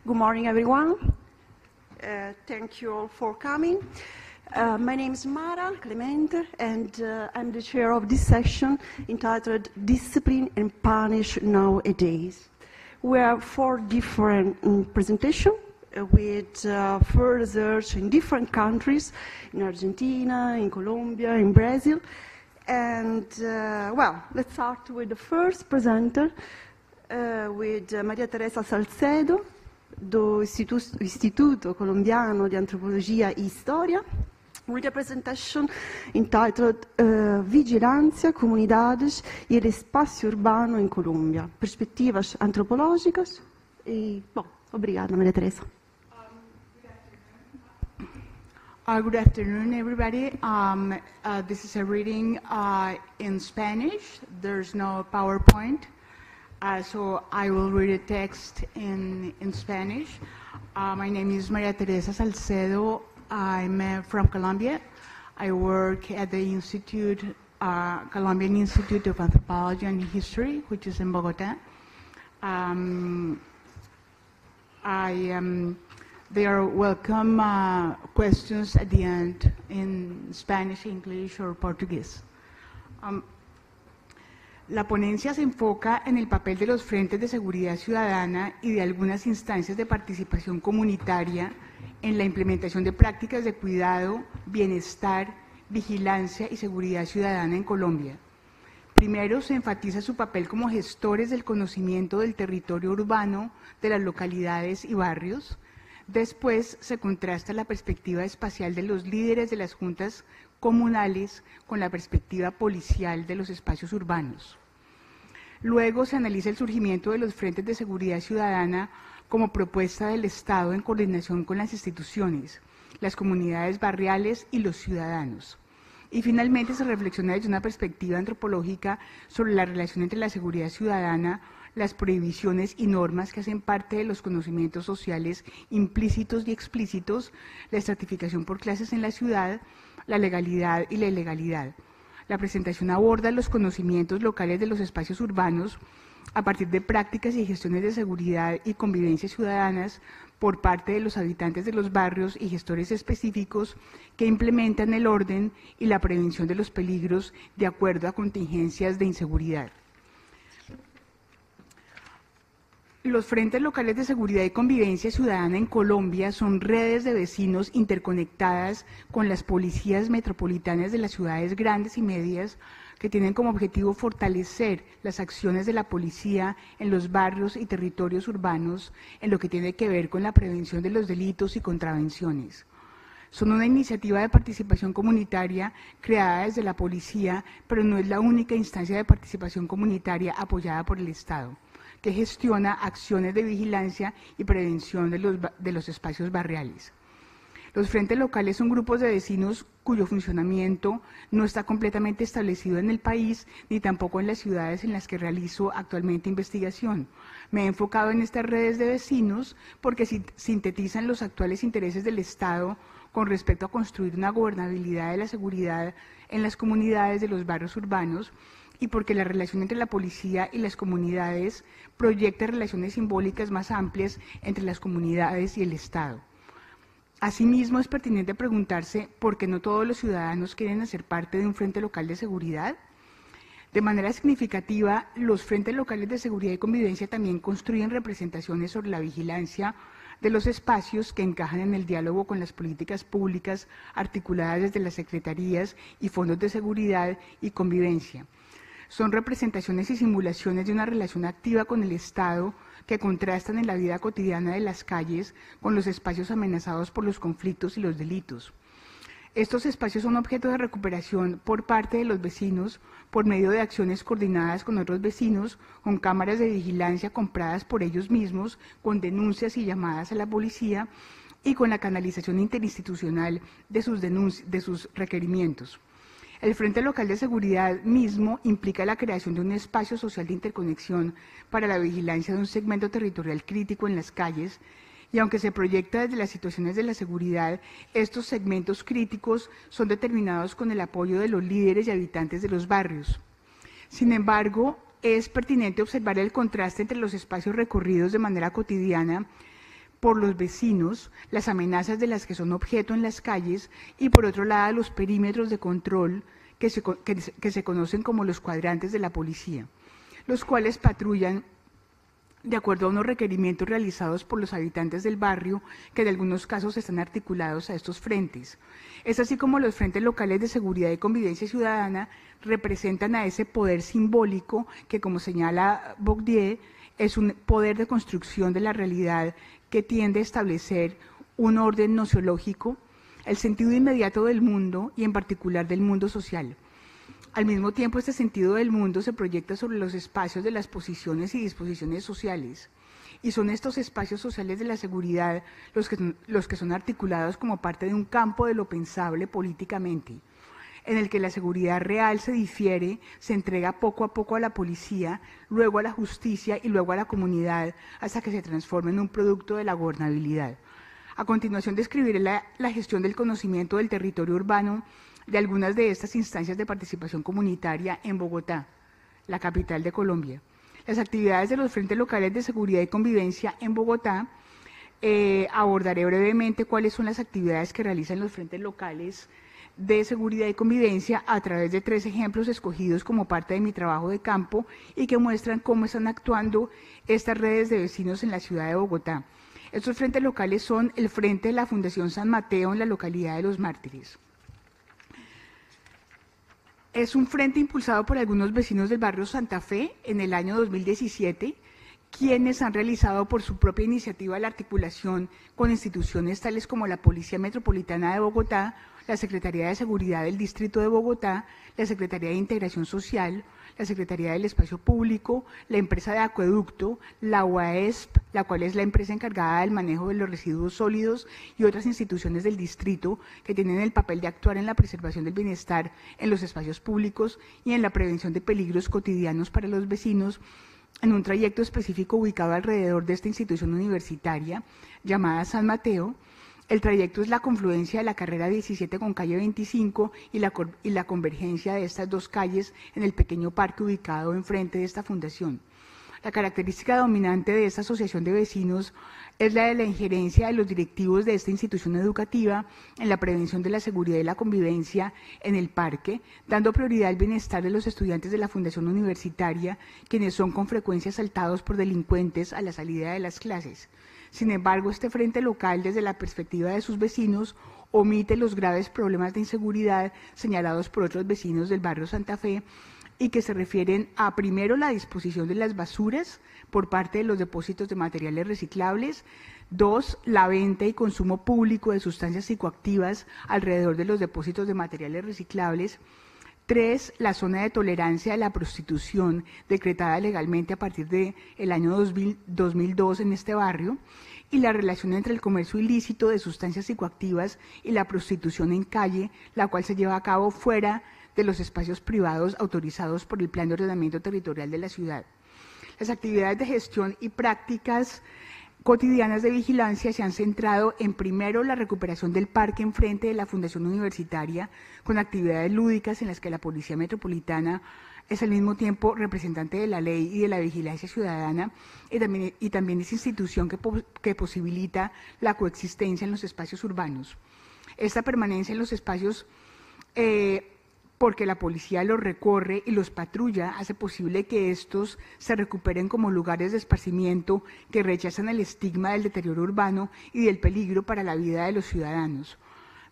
Good morning, everyone. Thank you all for coming. My name is Mara Clemente, and I'm the chair of this session entitled Discipline and Punish Nowadays. We have 4 different presentations with further research in different countries, in Argentina, in Colombia, in Brazil. And, well, let's start with the first presenter, with Maria Teresa Salcedo, do Instituto Colombiano di Antropologia e História, with a presentation entitled Vigilância, Comunidades e el Espaço Urbano em Colômbia, Perspectivas Antropológicas. E, bom, obrigada, Maria Teresa. Good afternoon, everybody. This is a reading in Spanish. There's no PowerPoint, so I will read a text in Spanish. My name is Maria Teresa Salcedo. I'm from Colombia. I work at the Institute, Colombian Institute of Anthropology and History, which is in Bogota. They are welcome questions at the end in Spanish, English, or Portuguese. La ponencia se enfoca en el papel de los frentes de seguridad ciudadana y de algunas instancias de participación comunitaria en la implementación de prácticas de cuidado, bienestar, vigilancia y seguridad ciudadana en Colombia. Primero, se enfatiza su papel como gestores del conocimiento del territorio urbano, de las localidades y barrios. Después, se contrasta la perspectiva espacial de los líderes de las juntas comunales con la perspectiva policial de los espacios urbanos. Luego, se analiza el surgimiento de los frentes de seguridad ciudadana como propuesta del Estado en coordinación con las instituciones, las comunidades barriales y los ciudadanos. Y finalmente, se reflexiona desde una perspectiva antropológica sobre la relación entre la seguridad ciudadana, las prohibiciones y normas que hacen parte de los conocimientos sociales implícitos y explícitos, la estratificación por clases en la ciudad, la legalidad y la ilegalidad. La presentación aborda los conocimientos locales de los espacios urbanos a partir de prácticas y gestiones de seguridad y convivencia ciudadanas por parte de los habitantes de los barrios y gestores específicos que implementan el orden y la prevención de los peligros de acuerdo a contingencias de inseguridad. Los frentes locales de seguridad y convivencia ciudadana en Colombia son redes de vecinos interconectadas con las policías metropolitanas de las ciudades grandes y medias que tienen como objetivo fortalecer las acciones de la policía en los barrios y territorios urbanos en lo que tiene que ver con la prevención de los delitos y contravenciones. Son una iniciativa de participación comunitaria creada desde la policía, pero no es la única instancia de participación comunitaria apoyada por el Estado, que gestiona acciones de vigilancia y prevención de los espacios barriales. Los frentes locales son grupos de vecinos cuyo funcionamiento no está completamente establecido en el país, ni tampoco en las ciudades en las que realizo actualmente investigación. Me he enfocado en estas redes de vecinos porque sintetizan los actuales intereses del Estado con respecto a construir una gobernabilidad de la seguridad en las comunidades de los barrios urbanos, y porque la relación entre la policía y las comunidades proyecta relaciones simbólicas más amplias entre las comunidades y el Estado. Asimismo, es pertinente preguntarse por qué no todos los ciudadanos quieren hacer parte de un frente local de seguridad. De manera significativa, los frentes locales de seguridad y convivencia también construyen representaciones sobre la vigilancia de los espacios que encajan en el diálogo con las políticas públicas articuladas desde las secretarías y fondos de seguridad y convivencia. Son representaciones y simulaciones de una relación activa con el Estado que contrastan en la vida cotidiana de las calles con los espacios amenazados por los conflictos y los delitos. Estos espacios son objeto de recuperación por parte de los vecinos por medio de acciones coordinadas con otros vecinos, con cámaras de vigilancia compradas por ellos mismos, con denuncias y llamadas a la policía y con la canalización interinstitucional de sus requerimientos. El Frente Local de Seguridad mismo implica la creación de un espacio social de interconexión para la vigilancia de un segmento territorial crítico en las calles, y aunque se proyecta desde las situaciones de la seguridad, estos segmentos críticos son determinados con el apoyo de los líderes y habitantes de los barrios. Sin embargo, es pertinente observar el contraste entre los espacios recorridos de manera cotidiana por los vecinos, las amenazas de las que son objeto en las calles y por otro lado los perímetros de control que se conocen como los cuadrantes de la policía, los cuales patrullan de acuerdo a unos requerimientos realizados por los habitantes del barrio, que en algunos casos están articulados a estos frentes. Es así como los frentes locales de seguridad y convivencia ciudadana representan a ese poder simbólico que, como señala Bourdieu, es un poder de construcción de la realidad que tiende a establecer un orden nociológico, el sentido inmediato del mundo y en particular del mundo social. Al mismo tiempo, este sentido del mundo se proyecta sobre los espacios de las posiciones y disposiciones sociales. Y son estos espacios sociales de la seguridad los que son articulados como parte de un campo de lo pensable políticamente, en el que la seguridad real se difiere, se entrega poco a poco a la policía, luego a la justicia y luego a la comunidad, hasta que se transforma en un producto de la gobernabilidad. A continuación describiré la gestión del conocimiento del territorio urbano de algunas de estas instancias de participación comunitaria en Bogotá, la capital de Colombia. Las actividades de los frentes locales de seguridad y convivencia en Bogotá, abordaré brevemente cuáles son las actividades que realizan los frentes locales de seguridad y convivencia a través de 3 ejemplos escogidos como parte de mi trabajo de campo y que muestran cómo están actuando estas redes de vecinos en la ciudad de Bogotá. Estos frentes locales son el frente de la Fundación San Mateo en la localidad de Los Mártires. Es un frente impulsado por algunos vecinos del barrio Santa Fe en el año 2017, quienes han realizado por su propia iniciativa la articulación con instituciones tales como la Policía Metropolitana de Bogotá, la Secretaría de Seguridad del Distrito de Bogotá, la Secretaría de Integración Social, la Secretaría del Espacio Público, la empresa de acueducto, la UAESP, la cual es la empresa encargada del manejo de los residuos sólidos, y otras instituciones del distrito que tienen el papel de actuar en la preservación del bienestar en los espacios públicos y en la prevención de peligros cotidianos para los vecinos, en un trayecto específico ubicado alrededor de esta institución universitaria llamada San Mateo. El trayecto es la confluencia de la carrera 17 con calle 25 y la convergencia de estas 2 calles en el pequeño parque ubicado enfrente de esta fundación. La característica dominante de esta asociación de vecinos es la de la injerencia de los directivos de esta institución educativa en la prevención de la seguridad y la convivencia en el parque, dando prioridad al bienestar de los estudiantes de la fundación universitaria, quienes son con frecuencia asaltados por delincuentes a la salida de las clases. Sin embargo, este frente local, desde la perspectiva de sus vecinos, omite los graves problemas de inseguridad señalados por otros vecinos del barrio Santa Fe y que se refieren a, primero, la disposición de las basuras por parte de los depósitos de materiales reciclables; 2, la venta y consumo público de sustancias psicoactivas alrededor de los depósitos de materiales reciclables; 3, la zona de tolerancia de la prostitución decretada legalmente a partir del año 2002 en este barrio, y la relación entre el comercio ilícito de sustancias psicoactivas y la prostitución en calle, la cual se lleva a cabo fuera de los espacios privados autorizados por el Plan de Ordenamiento Territorial de la ciudad. Las actividades de gestión y prácticas cotidianas de vigilancia se han centrado en, primero, la recuperación del parque enfrente de la Fundación Universitaria, con actividades lúdicas en las que la Policía Metropolitana es al mismo tiempo representante de la ley y de la vigilancia ciudadana, y también es institución que posibilita la coexistencia en los espacios urbanos. Esta permanencia en los espacios porque la policía los recorre y los patrulla, hace posible que estos se recuperen como lugares de esparcimiento que rechazan el estigma del deterioro urbano y del peligro para la vida de los ciudadanos.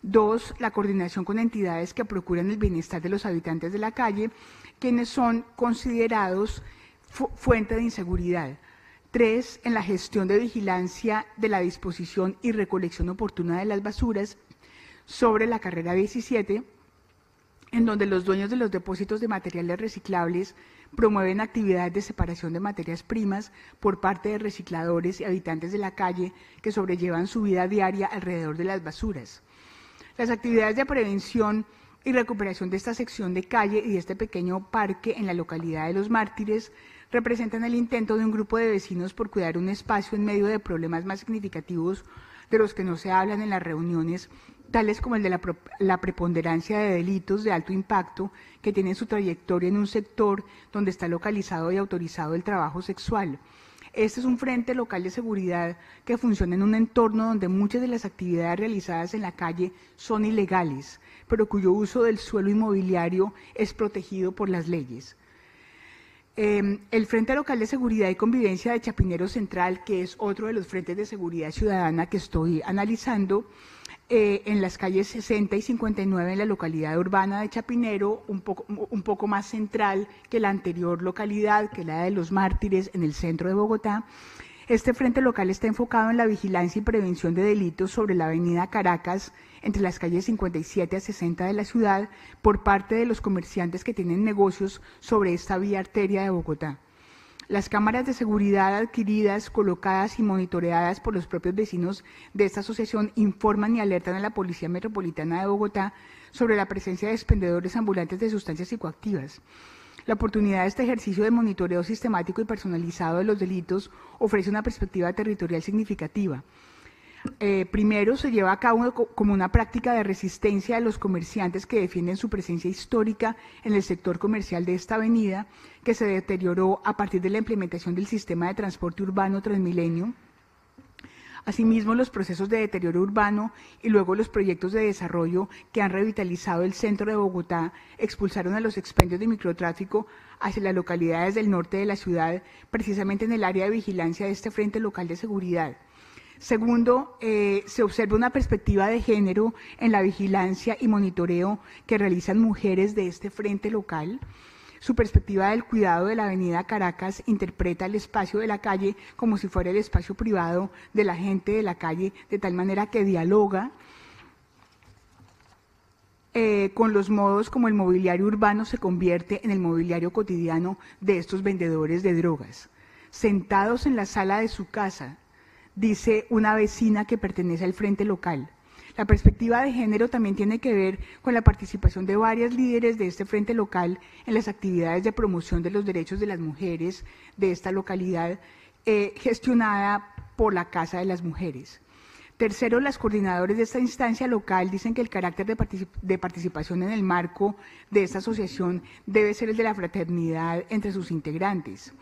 2, la coordinación con entidades que procuran el bienestar de los habitantes de la calle, quienes son considerados fuente de inseguridad. 3, en la gestión de vigilancia de la disposición y recolección oportuna de las basuras sobre la carrera 17, en donde los dueños de los depósitos de materiales reciclables promueven actividades de separación de materias primas por parte de recicladores y habitantes de la calle que sobrellevan su vida diaria alrededor de las basuras. Las actividades de prevención y recuperación de esta sección de calle y de este pequeño parque en la localidad de Los Mártires representan el intento de un grupo de vecinos por cuidar un espacio en medio de problemas más significativos de los que no se hablan en las reuniones, tales como el de la preponderancia de delitos de alto impacto que tienen su trayectoria en un sector donde está localizado y autorizado el trabajo sexual, Este es un frente local de seguridad que funciona en un entorno donde muchas de las actividades realizadas en la calle son ilegales, pero cuyo uso del suelo inmobiliario es protegido por las leyes. El Frente Local de Seguridad y Convivencia de Chapinero Central, que es otro de los frentes de seguridad ciudadana que estoy analizando, en las calles 60 y 59 en la localidad urbana de Chapinero, un poco más central que la anterior localidad, que es la de Los Mártires, en el centro de Bogotá. Este frente local está enfocado en la vigilancia y prevención de delitos sobre la avenida Caracas, entre las calles 57 a 60 de la ciudad, por parte de los comerciantes que tienen negocios sobre esta vía arteria de Bogotá. Las cámaras de seguridad adquiridas, colocadas y monitoreadas por los propios vecinos de esta asociación informan y alertan a la Policía Metropolitana de Bogotá sobre la presencia de expendedores ambulantes de sustancias psicoactivas. La oportunidad de este ejercicio de monitoreo sistemático y personalizado de los delitos ofrece una perspectiva territorial significativa. Primero, se lleva a cabo como una práctica de resistencia de los comerciantes que defienden su presencia histórica en el sector comercial de esta avenida, que se deterioró a partir de la implementación del sistema de transporte urbano Transmilenio. Asimismo, los procesos de deterioro urbano y luego los proyectos de desarrollo que han revitalizado el centro de Bogotá expulsaron a los expendios de microtráfico hacia las localidades del norte de la ciudad, precisamente en el área de vigilancia de este Frente Local de Seguridad. Segundo, se observa una perspectiva de género en la vigilancia y monitoreo que realizan mujeres de este frente local. Su perspectiva del cuidado de la avenida Caracas interpreta el espacio de la calle como si fuera el espacio privado de la gente de la calle, de tal manera que dialoga con los modos como el mobiliario urbano se convierte en el mobiliario cotidiano de estos vendedores de drogas. Sentados en la sala de su casa, dice una vecina que pertenece al frente local. La perspectiva de género también tiene que ver con la participación de varias líderes de este frente local en las actividades de promoción de los derechos de las mujeres de esta localidad, gestionada por la Casa de las Mujeres. Tercero, las coordinadoras de esta instancia local dicen que el carácter de participación en el marco de esta asociación debe ser el de la fraternidad entre sus integrantes.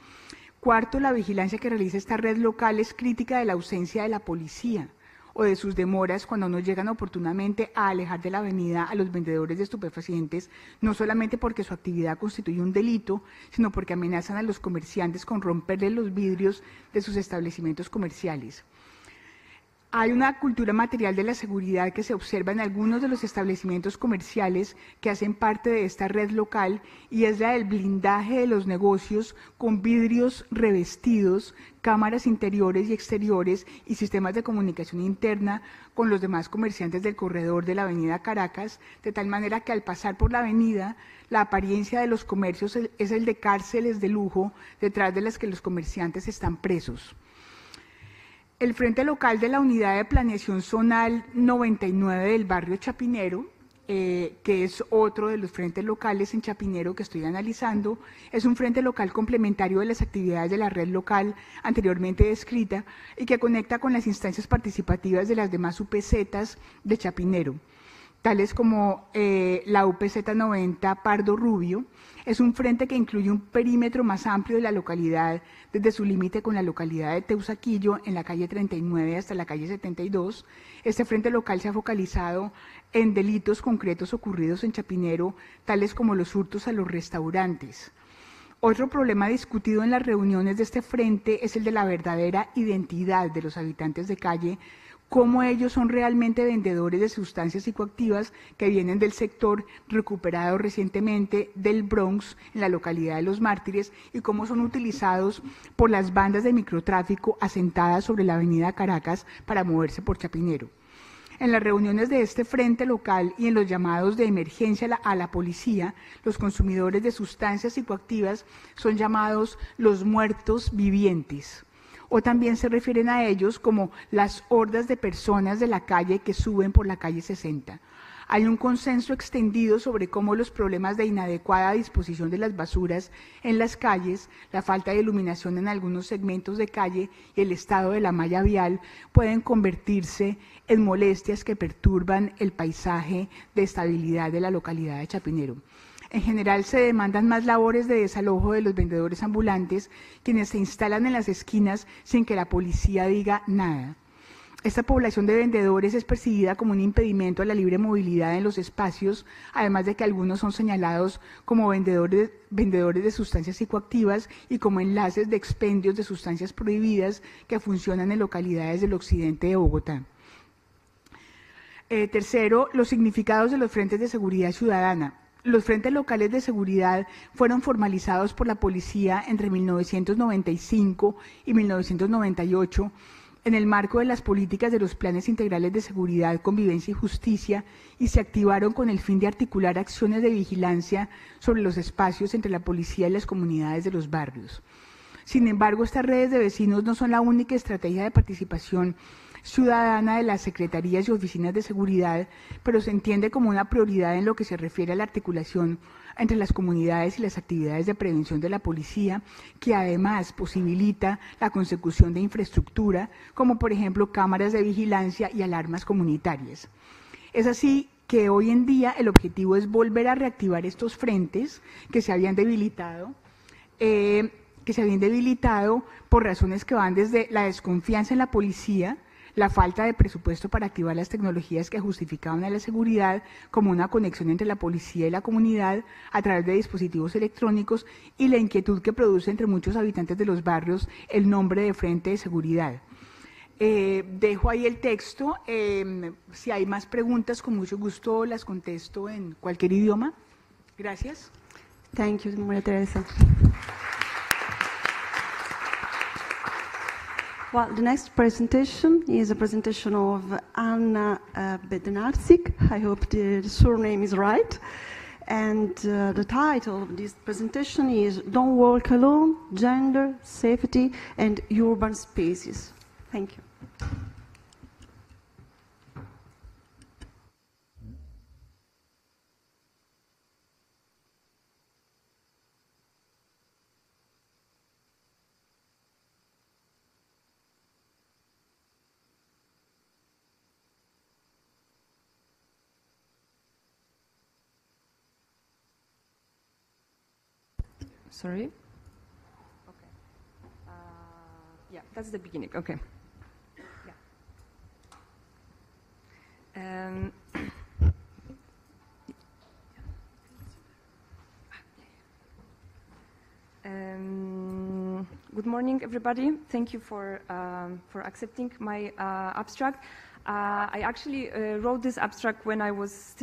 Cuarto, la vigilancia que realiza esta red local es crítica de la ausencia de la policía o de sus demoras cuando no llegan oportunamente a alejar de la avenida a los vendedores de estupefacientes, no solamente porque su actividad constituye un delito, sino porque amenazan a los comerciantes con romperles los vidrios de sus establecimientos comerciales. Hay una cultura material de la seguridad que se observa en algunos de los establecimientos comerciales que hacen parte de esta red local y es la del blindaje de los negocios con vidrios revestidos, cámaras interiores y exteriores y sistemas de comunicación interna con los demás comerciantes del corredor de la avenida Caracas, de tal manera que al pasar por la avenida, la apariencia de los comercios es el de cárceles de lujo detrás de las que los comerciantes están presos. El Frente Local de la Unidad de Planeación Zonal 99 del barrio Chapinero, que es otro de los frentes locales en Chapinero que estoy analizando, es un frente local complementario de las actividades de la red local anteriormente descrita y que conecta con las instancias participativas de las demás UPZs de Chapinero, tales como la UPZ 90 Pardo Rubio. Es un frente que incluye un perímetro más amplio de la localidad, desde su límite con la localidad de Teusaquillo, en la calle 39 hasta la calle 72. Este frente local se ha focalizado en delitos concretos ocurridos en Chapinero, tales como los hurtos a los restaurantes. Otro problema discutido en las reuniones de este frente es el de la verdadera identidad de los habitantes de calle, cómo ellos son realmente vendedores de sustancias psicoactivas que vienen del sector recuperado recientemente del Bronx, en la localidad de Los Mártires, y cómo son utilizados por las bandas de microtráfico asentadas sobre la avenida Caracas para moverse por Chapinero. En las reuniones de este frente local y en los llamados de emergencia a la policía, los consumidores de sustancias psicoactivas son llamados los muertos vivientes, o también se refieren a ellos como las hordas de personas de la calle que suben por la calle 60. Hay un consenso extendido sobre cómo los problemas de inadecuada disposición de las basuras en las calles, la falta de iluminación en algunos segmentos de calle y el estado de la malla vial pueden convertirse en molestias que perturban el paisaje de estabilidad de la localidad de Chapinero. En general se demandan más labores de desalojo de los vendedores ambulantes, quienes se instalan en las esquinas sin que la policía diga nada. Esta población de vendedores es percibida como un impedimento a la libre movilidad en los espacios, además de que algunos son señalados como vendedores de sustancias psicoactivas y como enlaces de expendios de sustancias prohibidas que funcionan en localidades del occidente de Bogotá. Tercero, los significados de los frentes de seguridad ciudadana. Los frentes locales de seguridad fueron formalizados por la policía entre 1995 y 1998 en el marco de las políticas de los planes integrales de seguridad, convivencia y justicia, y se activaron con el fin de articular acciones de vigilancia sobre los espacios entre la policía y las comunidades de los barrios. Sin embargo, estas redes de vecinos no son la única estrategia de participación ciudadana de las secretarías y oficinas de seguridad, pero se entiende como una prioridad en lo que se refiere a la articulación entre las comunidades y las actividades de prevención de la policía, que además posibilita la consecución de infraestructura, como por ejemplo cámaras de vigilancia y alarmas comunitarias. Es así que hoy en día el objetivo es volver a reactivar estos frentes que se habían debilitado, por razones que van desde la desconfianza en la policía, la falta de presupuesto para activar las tecnologías que justificaban a la seguridad, como una conexión entre la policía y la comunidad a través de dispositivos electrónicos, y la inquietud que produce entre muchos habitantes de los barrios el nombre de frente de seguridad. Dejo ahí el texto. Si hay más preguntas, con mucho gusto las contesto en cualquier idioma. Gracias. Thank you, Maria Teresa. Well, the next presentation is a presentation of Anna Bednarczyk. I hope the surname is right. And the title of this presentation is Don't Walk Alone, Gender, Safety and Urban Spaces. Thank you. Sorry? Okay. Yeah, that's the beginning. Okay. Yeah. Good morning, everybody. Thank you for accepting my abstract. I actually wrote this abstract when I was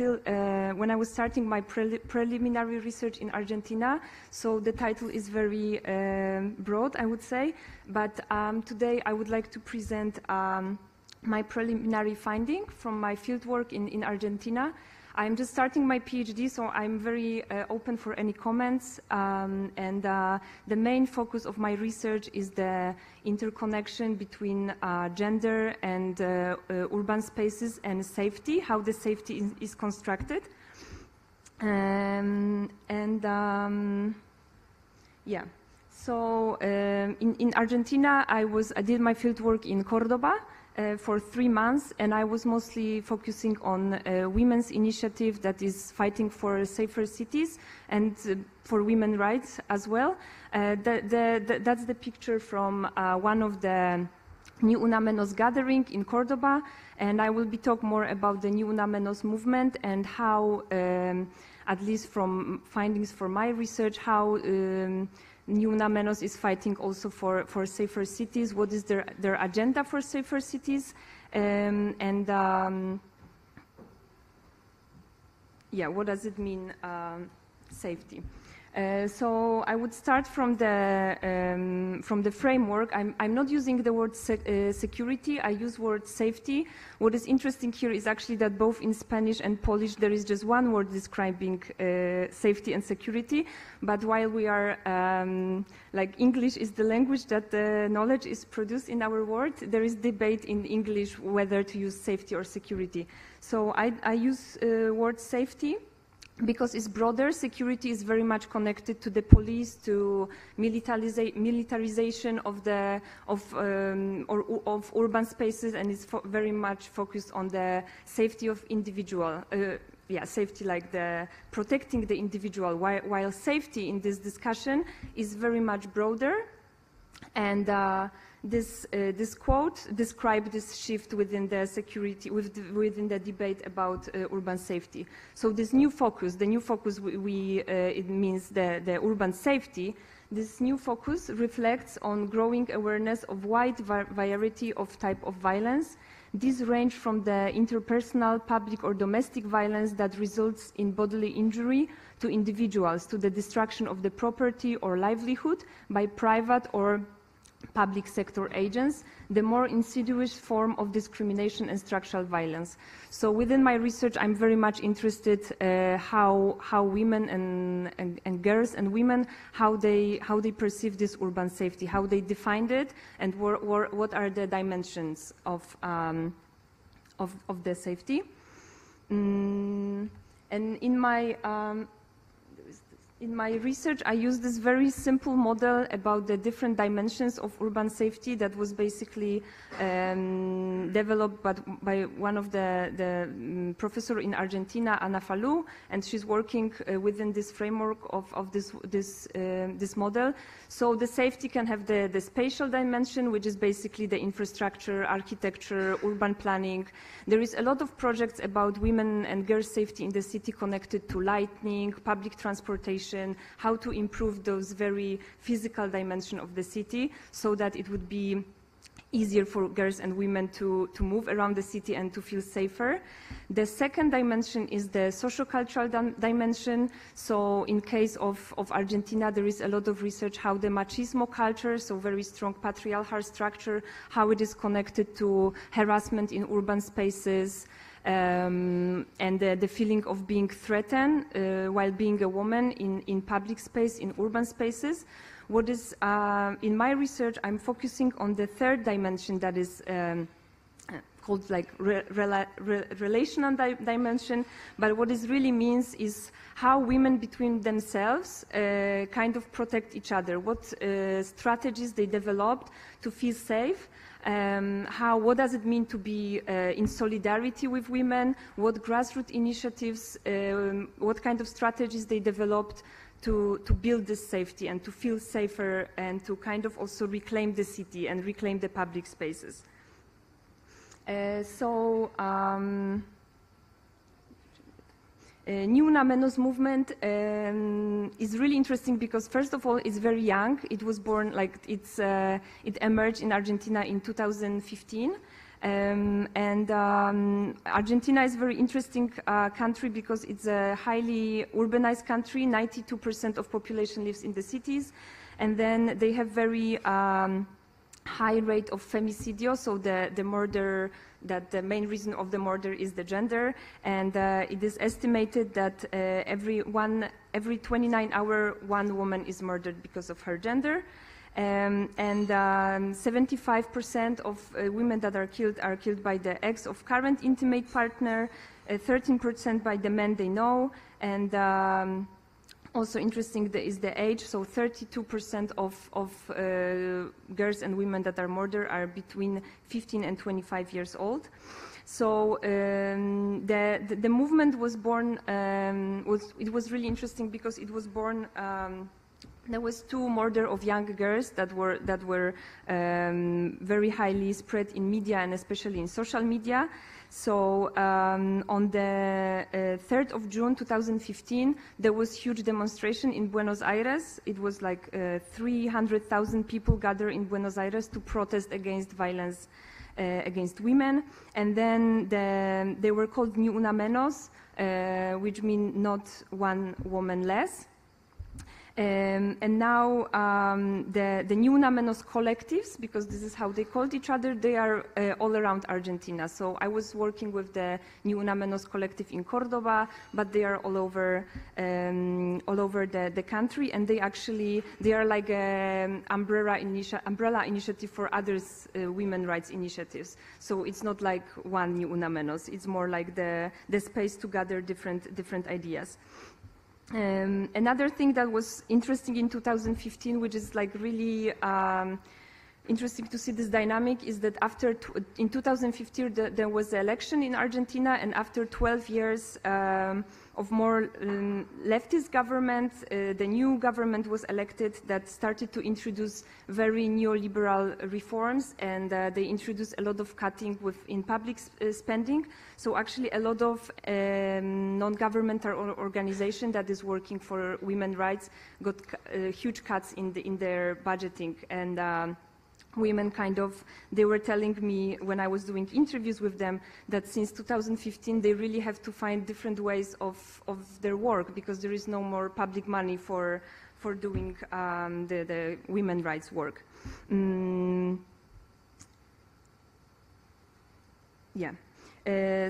starting my preliminary research in Argentina. So the title is very broad, I would say. But today I would like to present my preliminary finding from my fieldwork in Argentina. I'm just starting my PhD, so I'm very open for any comments. And the main focus of my research is the interconnection between gender and urban spaces and safety, how the safety is constructed. Yeah. So in Argentina, I did my fieldwork in Cordoba. For 3 months, and I was mostly focusing on a women's initiative that is fighting for safer cities and for women's rights as well. That's the picture from one of the Ni Una Menos gathering in Cordoba, and I will be talking more about the Ni Una Menos movement and how, at least from findings from my research, how Ni Una Menos is fighting also for safer cities. What is their agenda for safer cities? Yeah, what does it mean, safety? So I would start from the framework. I'm not using the word security. I use word safety. What is interesting here is actually that both in Spanish and Polish there is just one word describing safety and security. But while we are like English is the language that the knowledge is produced in our world, there is debate in English whether to use safety or security. So I use word safety, because it's broader. Security is very much connected to the police, to militarization of urban spaces, and it's very much focused on the safety of individual. safety like the protecting the individual, while safety in this discussion is very much broader. And this quote describes this shift within the security, within the debate about urban safety. So this new focus, it means the urban safety. This new focus reflects on growing awareness of wide variety of type of violence. These range from the interpersonal, public or domestic violence that results in bodily injury to individuals, to the destruction of the property or livelihood by private or public sector agents, the more insidious form of discrimination and structural violence. So within my research, I'm very much interested how women and girls and women, how they perceive this urban safety, how they defined it, and what are the dimensions of the safety. And in my research, I used this very simple model about the different dimensions of urban safety that was basically developed by one of the professor in Argentina, Ana Falú, and she's working within this framework of this model. So the safety can have the spatial dimension, which is basically the infrastructure, architecture, urban planning. There is a lot of projects about women and girls' safety in the city connected to lighting, public transportation, how to improve those very physical dimensions of the city so that it would be easier for girls and women to move around the city and to feel safer. The second dimension is the socio-cultural dimension. So in case of Argentina, there is a lot of research how the machismo culture, so very strong patriarchal structure, how it is connected to harassment in urban spaces, and the feeling of being threatened while being a woman in public space, in urban spaces. What is, in my research, I'm focusing on the third dimension that is called like relational dimension, but what this really means is how women between themselves kind of protect each other, what strategies they developed to feel safe, what does it mean to be in solidarity with women, what grassroots initiatives, what kind of strategies they developed to build this safety and to feel safer and to kind of also reclaim the city and reclaim the public spaces. Ni Una Menos movement is really interesting because, first of all, it's very young. It was born, it emerged in Argentina in 2015. Argentina is a very interesting country because it's a highly urbanized country. 92% of population lives in the cities. And then they have very high rate of femicidio, so the murder, that the main reason of the murder is the gender, and it is estimated that every 29 hours, one woman is murdered because of her gender, and 75% of women that are killed by the ex of current intimate partner, 13% by the men they know, and also interesting is the age, so 32% of girls and women that are murdered are between 15 and 25 years old. So the movement was born, it was really interesting because it was born, there was 2 murders of young girls that were very highly spread in media and especially in social media. So on the 3rd of June 2015, there was huge demonstration in Buenos Aires. It was like 300,000 people gathered in Buenos Aires to protest against violence against women. And then they were called Ni Una Menos, which means not one woman less. And now the Ni Una Menos collectives, because this is how they called each other, they are all around Argentina. So I was working with the Ni Una Menos collective in Cordoba, but they are all over the country, and they are like an umbrella initiative for others women rights initiatives. So it's not like one Ni Una Menos. It's more like the space to gather different ideas. Another thing that was interesting in 2015, which is like really interesting to see this dynamic is that after in 2015 there was the election in Argentina, and after 12 years of more leftist government, the new government was elected that started to introduce very neoliberal reforms, and they introduced a lot of cutting in public spending. So actually a lot of non-governmental organization that is working for women's rights got huge cuts in their budgeting. And women they were telling me when I was doing interviews with them that since 2015 they really have to find different ways of their work, because there is no more public money for doing the women's rights work.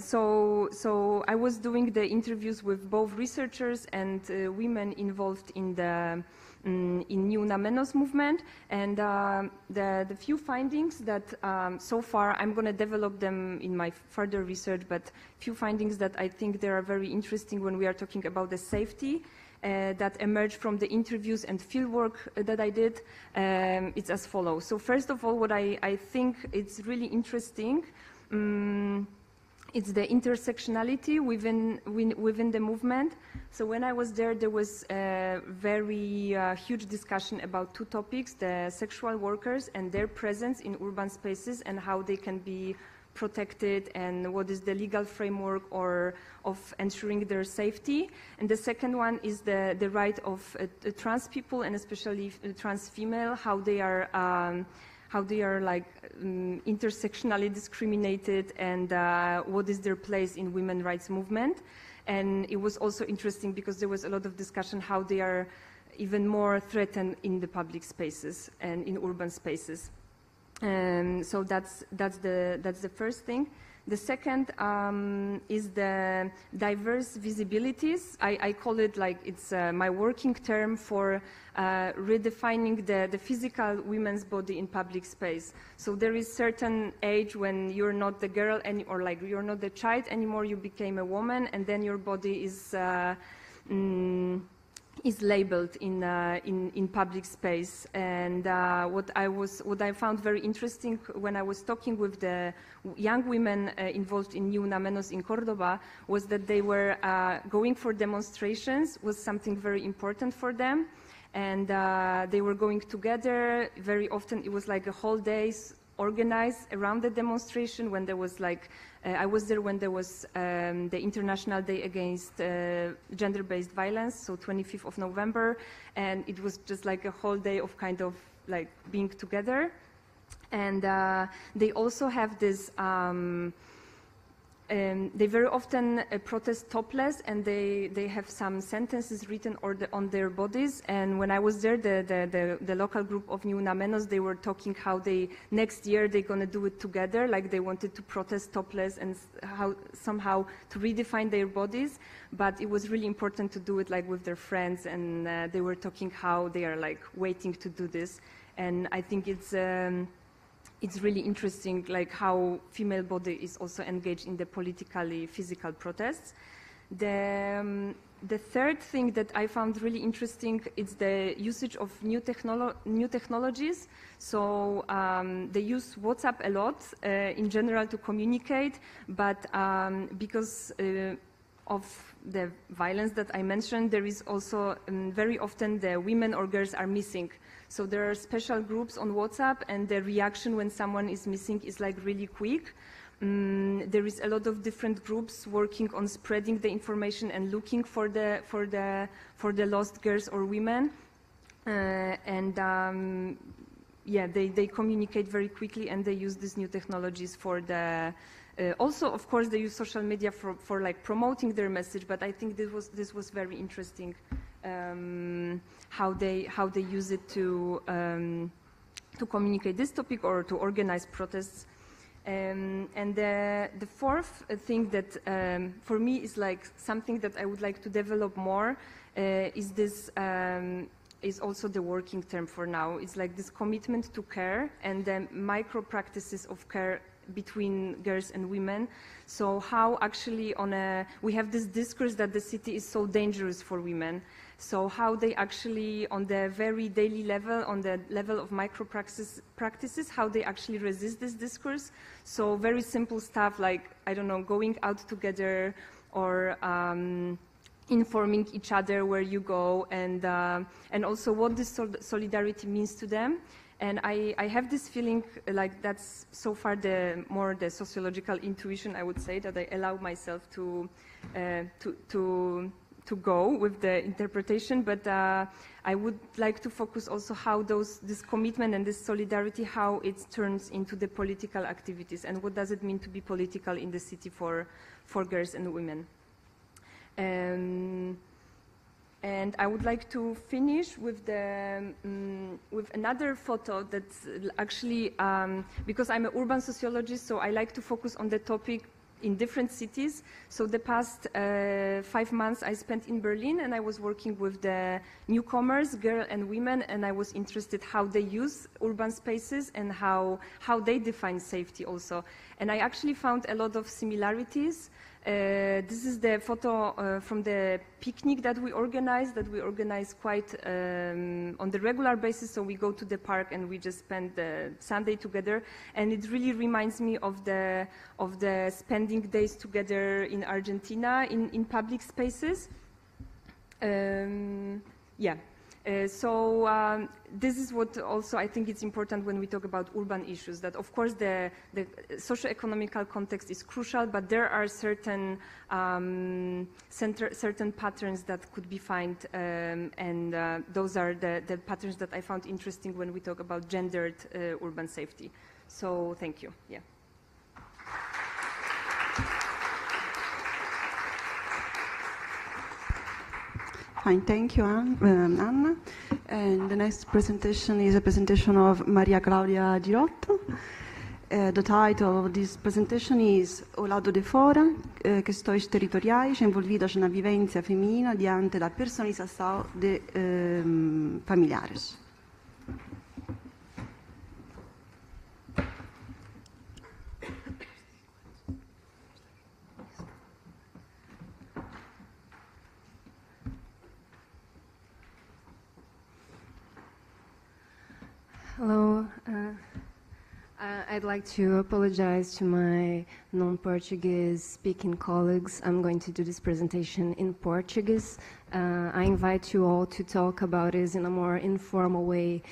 So I was doing the interviews with both researchers and women involved in the in New Namenos movement, and the few findings that so far, I'm going to develop them in my further research, but few findings that I think they are very interesting when we are talking about the safety that emerged from the interviews and fieldwork that I did. It's as follows. So first of all, what I think it's really interesting, it's the intersectionality within the movement. So when I was there was a very huge discussion about two topics: the sexual workers and their presence in urban spaces and how they can be protected, and what is the legal framework of ensuring their safety. And the second one is the right of trans people, and especially trans female, how they are like intersectionally discriminated, and what is their place in women's rights movement. And it was also interesting because there was a lot of discussion how they are even more threatened in the public spaces and in urban spaces. So that's the first thing. The second is the diverse visibilities. I call it like it's my working term for redefining the physical women's body in public space. So there is certain age when you're not the girl or like you're not the child anymore, you became a woman, and then your body is labeled in public space. And what I found very interesting when I was talking with the young women involved in New Namenos in Cordoba was that they were going for demonstrations was something very important for them, and they were going together. Very often it was like a whole day organized around the demonstration. When there was like I was there when there was the International Day Against Gender-Based Violence, so 25th of November, and it was just like a whole day of kind of like being together. And they also have this, they very often protest topless, and they have some sentences written on their bodies. And when I was there, the local group of New Namenos, they were talking how next year they're going to do it together, like they wanted to protest topless and how somehow to redefine their bodies. But it was really important to do it like with their friends, and they were talking how they are like waiting to do this. And I think it's really interesting, like how female body is also engaged in the politically physical protests. The third thing that I found really interesting is the usage of new technologies. So they use WhatsApp a lot in general to communicate, but because of the violence that I mentioned, there is also very often the women or girls are missing. So there are special groups on WhatsApp, and the reaction when someone is missing is like really quick. There is a lot of different groups working on spreading the information and looking for the lost girls or women. They communicate very quickly, and they use these new technologies for the. Also, of course, they use social media for like promoting their message. But I think this was very interesting. How they use it to communicate this topic or to organize protests. And the fourth thing that for me is like something that I would like to develop more is this is also the working term for now. It's like this commitment to care and the micro practices of care between girls and women. So how actually we have this discourse that the city is so dangerous for women. So how they actually, on the very daily level, on the level of micro practices, how they actually resist this discourse. So very simple stuff like, I don't know, going out together or informing each other where you go, and also what this solidarity means to them. And I have this feeling like that's so far the sociological intuition, I would say, that I allow myself to go with the interpretation, but I would like to focus also how this commitment and this solidarity, how it turns into the political activities, and what does it mean to be political in the city for girls and women. And I would like to finish with with another photo that's actually, because I'm an urban sociologist, so I like to focus on the topic in different cities. So the past 5 months I spent in Berlin, and I was working with the newcomers, girls and women, and I was interested how they use urban spaces and how they define safety also. And I actually found a lot of similarities. This is the photo from the picnic that we organize quite on the regular basis. So we go to the park and we just spend the Sunday together, and it really reminds me of the spending days together in Argentina in public spaces. Yeah. So this is what also I think it's important when we talk about urban issues, that of course the socio-economical context is crucial, but there are certain certain patterns that could be found, and those are the patterns that I found interesting when we talk about gendered urban safety. So thank you. Yeah. Fine, thank you, Anna. And the next presentation is a presentation of Maria Claudia Girotto. The title of this presentation is O lado de fora, questões territoriais envolvidas na vivência feminina diante da personalização de familiares. Hello. I'd like to apologize to my non-Portuguese speaking colleagues. I'm going to do this presentation in Portuguese. I invite you all to talk about this in a more informal way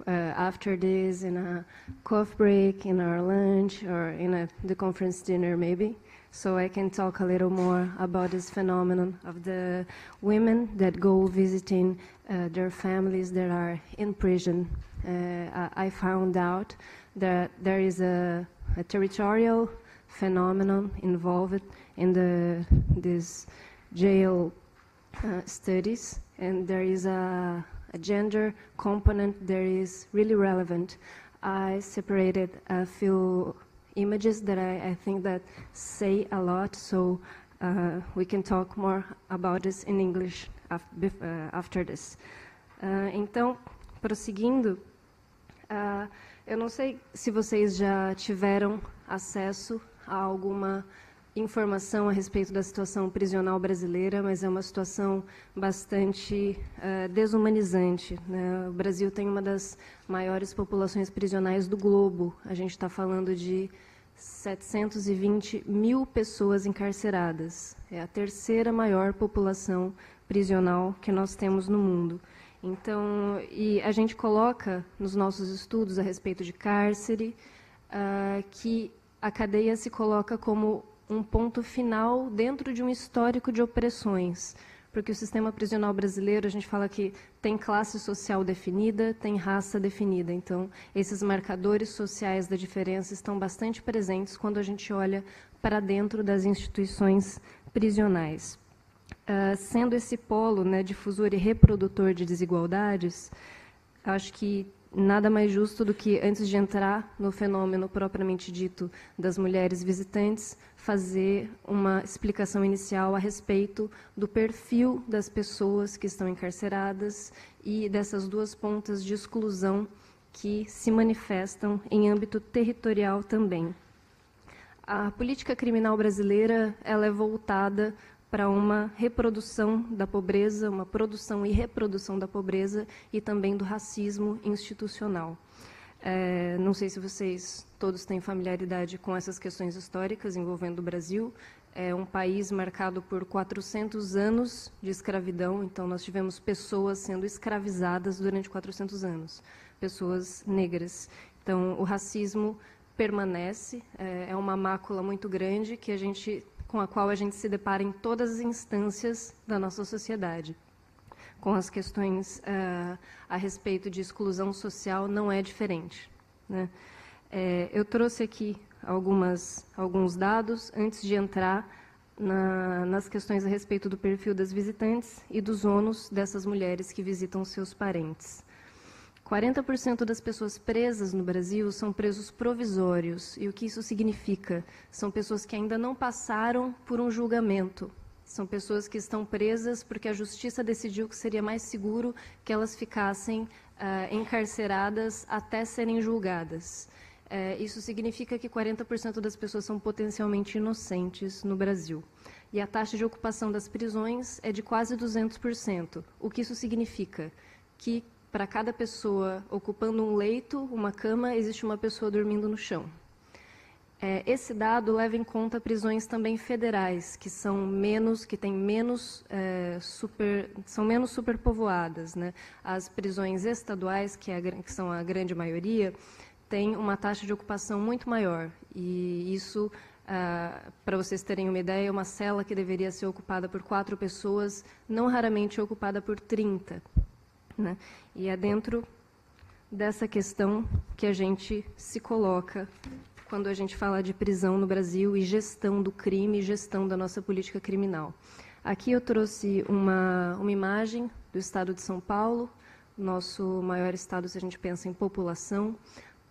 after this, in a coffee break, in our lunch, or in the conference dinner maybe. So I can talk a little more about this phenomenon of the women that go visiting their families that are in prison. I found out that there is a territorial phenomenon involved in these jail studies, and there is a gender component that is really relevant. I separated a few images that I think that say a lot, so we can talk more about this in English after this. Então, prosseguindo, eu não sei se vocês já tiveram acesso a alguma informação a respeito da situação prisional brasileira, mas é uma situação bastante desumanizante, né? O Brasil tem uma das maiores populações prisionais do globo. A gente está falando de 720 mil pessoas encarceradas. É a terceira maior população prisional que nós temos no mundo. Então, e a gente coloca nos nossos estudos a respeito de cárcere que a cadeia se coloca como um ponto final dentro de um histórico de opressões, porque o sistema prisional brasileiro, a gente fala que tem classe social definida, tem raça definida. Então, esses marcadores sociais da diferença estão bastante presentes quando a gente olha para dentro das instituições prisionais. Sendo esse polo, né, difusor e reprodutor de desigualdades, acho que nada mais justo do que, antes de entrar no fenômeno propriamente dito das mulheres visitantes, fazer uma explicação inicial a respeito do perfil das pessoas que estão encarceradas e dessas duas pontas de exclusão que se manifestam em âmbito territorial também. A política criminal brasileira ela é voltada para uma reprodução da pobreza, uma produção e reprodução da pobreza e também do racismo institucional. Não sei se vocês todos têm familiaridade com essas questões históricas envolvendo o Brasil. É um país marcado por 400 anos de escravidão, então nós tivemos pessoas sendo escravizadas durante 400 anos, pessoas negras. Então, o racismo permanece, é uma mácula muito grande com a qual a gente se depara em todas as instâncias da nossa sociedade. Com as questões a respeito de exclusão social, não é diferente, né? Eu trouxe aqui alguns dados antes de entrar nas questões a respeito do perfil das visitantes e dos ônus dessas mulheres que visitam seus parentes. 40% das pessoas presas no Brasil são presos provisórios. E o que isso significa? São pessoas que ainda não passaram por um julgamento. São pessoas que estão presas porque a justiça decidiu que seria mais seguro que elas ficassem encarceradas até serem julgadas. Isso significa que 40% das pessoas são potencialmente inocentes no Brasil. E a taxa de ocupação das prisões é de quase 200%. O que isso significa? Que para cada pessoa ocupando um leito, uma cama, existe uma pessoa dormindo no chão. Esse dado leva em conta prisões também federais, que são menos superpovoadas, né? As prisões estaduais, que são a grande maioria, têm uma taxa de ocupação muito maior. E isso, para vocês terem uma ideia, uma cela que deveria ser ocupada por 4 pessoas, não raramente é ocupada por 30. Né? E é dentro dessa questão que a gente se coloca quando a gente fala de prisão no Brasil e gestão do crime e gestão da nossa política criminal. Aqui eu trouxe uma imagem do estado de São Paulo, nosso maior estado se a gente pensa em população.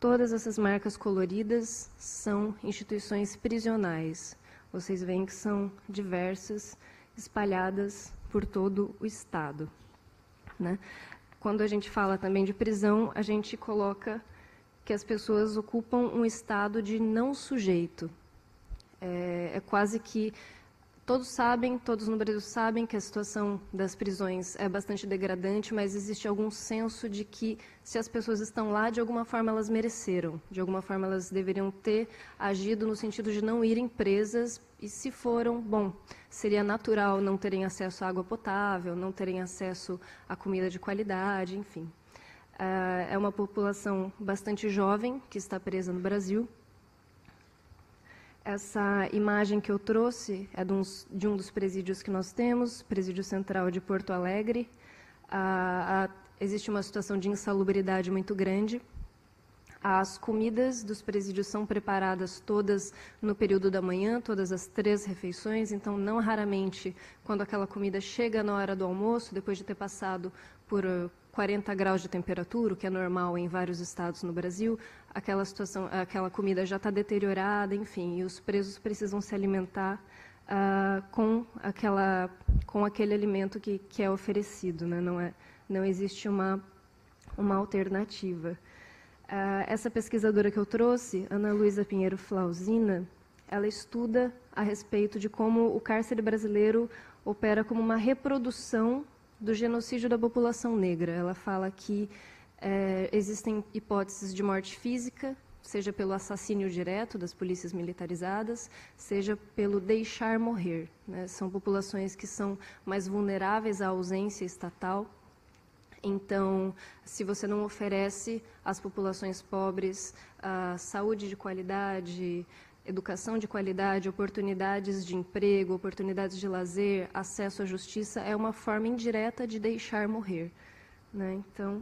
Todas essas marcas coloridas são instituições prisionais. Vocês veem que são diversas, espalhadas por todo o estado, né? Quando a gente fala também de prisão, a gente coloca que as pessoas ocupam um estado de não sujeito. É quase que todos no Brasil sabem que a situação das prisões é bastante degradante, mas existe algum senso de que se as pessoas estão lá, de alguma forma elas mereceram, de alguma forma elas deveriam ter agido no sentido de não irem presas, e se foram, bom, seria natural não terem acesso à água potável, não terem acesso à comida de qualidade, enfim. É uma população bastante jovem que está presa no Brasil. Essa imagem que eu trouxe é de um dos presídios que nós temos, Presídio Central de Porto Alegre. Existe uma situação de insalubridade muito grande. As comidas dos presídios são preparadas todas no período da manhã, todas as 3 refeições, então não raramente, quando aquela comida chega na hora do almoço, depois de ter passado por 40 graus de temperatura, o que é normal em vários estados no Brasil, aquela comida já está deteriorada, enfim, e os presos precisam se alimentar com aquele alimento que é oferecido, né? Não existe uma alternativa. Essa pesquisadora que eu trouxe, Ana Luísa Pinheiro Flausina, ela estuda a respeito de como o cárcere brasileiro opera como uma reprodução do genocídio da população negra. Ela fala que existem hipóteses de morte física, seja pelo assassínio direto das polícias militarizadas, seja pelo deixar morrer, né? São populações que são mais vulneráveis à ausência estatal. Então, se você não oferece às populações pobres saúde de qualidade, educação de qualidade, oportunidades de emprego, oportunidades de lazer, acesso à justiça, é uma forma indireta de deixar morrer, né? Então,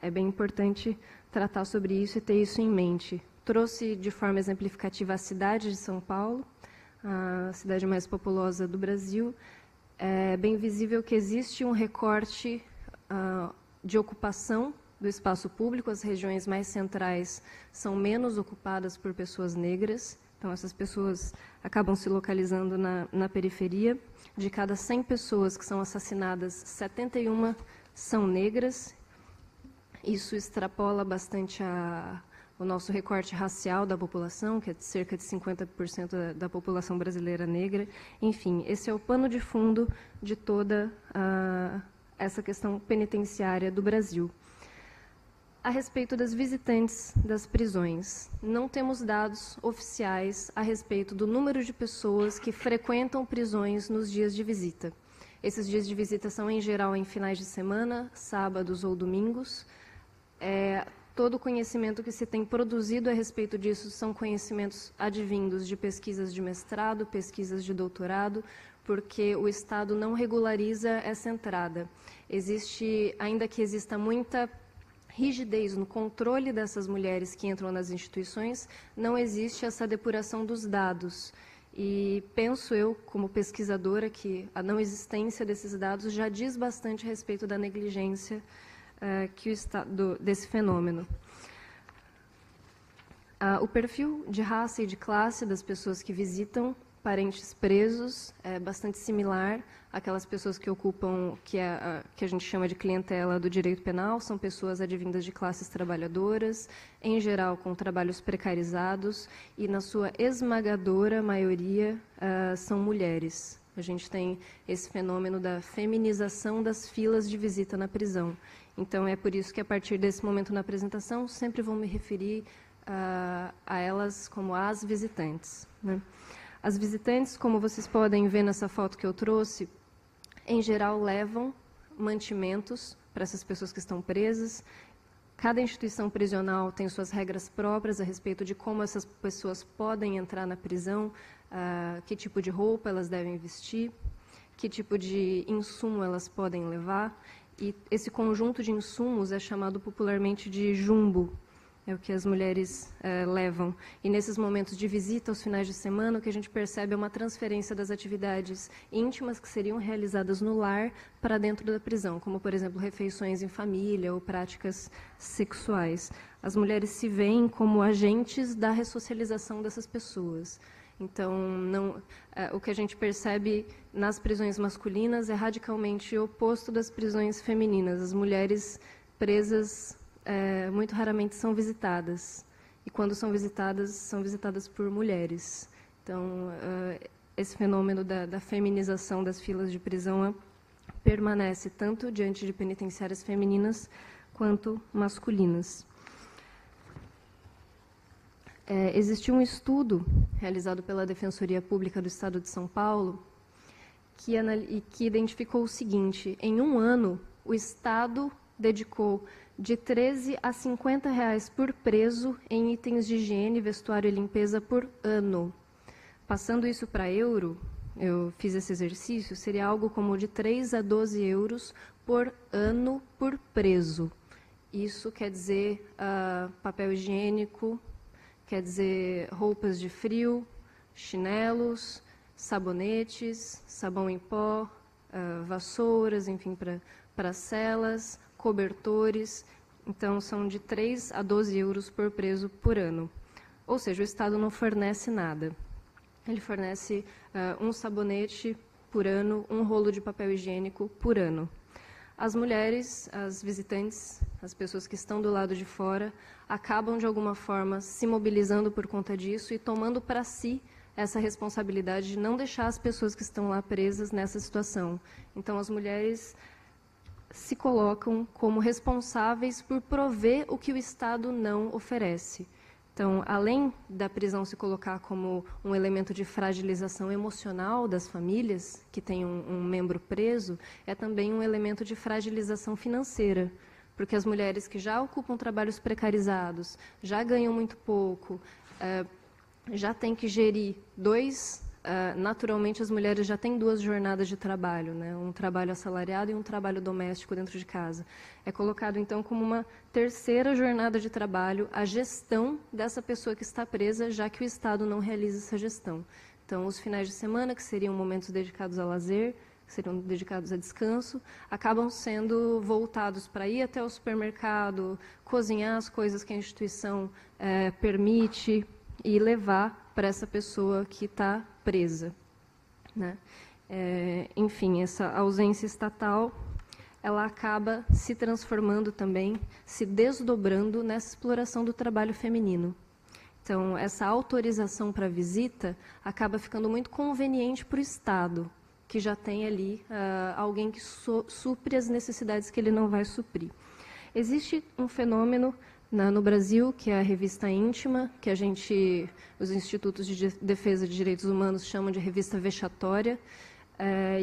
é bem importante tratar sobre isso e ter isso em mente. Trouxe de forma exemplificativa a cidade de São Paulo, a cidade mais populosa do Brasil. É bem visível que existe um recorte de ocupação do espaço público. As regiões mais centrais são menos ocupadas por pessoas negras, então essas pessoas acabam se localizando na periferia. De cada 100 pessoas que são assassinadas, 71 são negras. Isso extrapola bastante o nosso recorte racial da população, que é de cerca de 50% da população brasileira negra. Enfim, esse é o pano de fundo de toda essa questão penitenciária do Brasil. A respeito das visitantes das prisões, não temos dados oficiais a respeito do número de pessoas que frequentam prisões nos dias de visita. Esses dias de visita são, em geral, em finais de semana, sábados ou domingos. Todo o conhecimento que se tem produzido a respeito disso são conhecimentos advindos de pesquisas de mestrado, pesquisas de doutorado, porque o Estado não regulariza essa entrada. Ainda que exista muita rigidez no controle dessas mulheres que entram nas instituições, não existe essa depuração dos dados. E penso eu, como pesquisadora, que a não existência desses dados já diz bastante a respeito da negligência desse fenômeno. O perfil de raça e de classe das pessoas que visitam parentes presos é bastante similar àquelas pessoas que ocupam, que a gente chama de clientela do direito penal, são pessoas advindas de classes trabalhadoras, em geral com trabalhos precarizados, e na sua esmagadora maioria são mulheres. A gente tem esse fenômeno da feminização das filas de visita na prisão. Então, é por isso que, a partir desse momento na apresentação, sempre vou me referir a elas como as visitantes, né? As visitantes, como vocês podem ver nessa foto que eu trouxe, em geral levam mantimentos para essas pessoas que estão presas. Cada instituição prisional tem suas regras próprias a respeito de como essas pessoas podem entrar na prisão, que tipo de roupa elas devem vestir, que tipo de insumo elas podem levar. E esse conjunto de insumos é chamado popularmente de jumbo, é o que as mulheres levam. E nesses momentos de visita aos finais de semana, o que a gente percebe é uma transferência das atividades íntimas que seriam realizadas no lar para dentro da prisão, como, por exemplo, refeições em família ou práticas sexuais. As mulheres se veem como agentes da ressocialização dessas pessoas. Então, o que a gente percebe nas prisões masculinas é radicalmente o oposto das prisões femininas. As mulheres presas muito raramente são visitadas. E quando são visitadas por mulheres. Então, esse fenômeno da feminização das filas de prisão permanece tanto diante de penitenciárias femininas quanto masculinas. Existiu um estudo realizado pela Defensoria Pública do Estado de São Paulo que identificou o seguinte: em um ano, o Estado dedicou de R$13 a R$50 por preso em itens de higiene, vestuário e limpeza por ano. Passando isso para euro, eu fiz esse exercício, seria algo como de 3 a 12 euros por ano por preso. Isso quer dizer papel higiênico, quer dizer roupas de frio, chinelos, sabonetes, sabão em pó, vassouras, enfim, para celas, cobertores. Então, são de 3 a 12 euros por preso por ano. Ou seja, o Estado não fornece nada. Ele fornece um sabonete por ano, um rolo de papel higiênico por ano. As mulheres, as visitantes, as pessoas que estão do lado de fora, acabam, de alguma forma, se mobilizando por conta disso e tomando para si essa responsabilidade de não deixar as pessoas que estão lá presas nessa situação. Então, as mulheres se colocam como responsáveis por prover o que o Estado não oferece. Então, além da prisão se colocar como um elemento de fragilização emocional das famílias que têm um membro preso, é também um elemento de fragilização financeira, porque as mulheres que já ocupam trabalhos precarizados, já ganham muito pouco, já têm que gerir naturalmente as mulheres já têm 2 jornadas de trabalho, né? Um trabalho assalariado e um trabalho doméstico dentro de casa. É colocado, então, como uma terceira jornada de trabalho a gestão dessa pessoa que está presa, já que o Estado não realiza essa gestão. Então, os finais de semana, que seriam momentos dedicados a lazer, que seriam dedicados a descanso, acabam sendo voltados para ir até o supermercado, cozinhar as coisas que a instituição permite e levar para essa pessoa que está presa, né? Enfim, essa ausência estatal ela acaba se transformando também, se desdobrando nessa exploração do trabalho feminino. Então, essa autorização para visita acaba ficando muito conveniente para o Estado, que já tem ali alguém que supre as necessidades que ele não vai suprir. Existe um fenômeno no Brasil, que é a revista íntima, que os institutos de defesa de direitos humanos chamam de revista vexatória,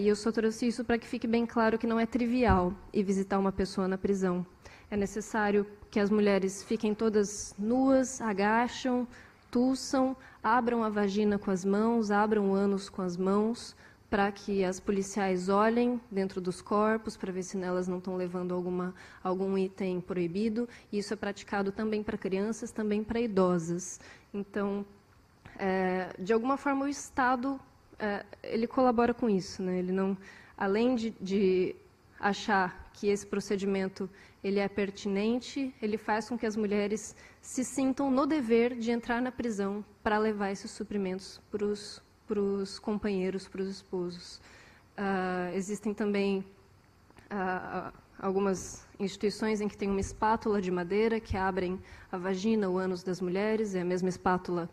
e eu só trouxe isso para que fique bem claro que não é trivial ir visitar uma pessoa na prisão. É necessário que as mulheres fiquem todas nuas, agacham, tuçam, abram a vagina com as mãos, abram o ânus com as mãos, para que as policiais olhem dentro dos corpos, para ver se nelas não estão levando algum item proibido. E isso é praticado também para crianças, também para idosas. Então, de alguma forma, o Estado ele colabora com isso, né? Ele não, além de achar que esse procedimento ele é pertinente, ele faz com que as mulheres se sintam no dever de entrar na prisão para levar esses suprimentos para os companheiros, para os esposos. Existem também algumas instituições em que tem uma espátula de madeira que abrem a vagina, o ânus das mulheres, é a mesma espátula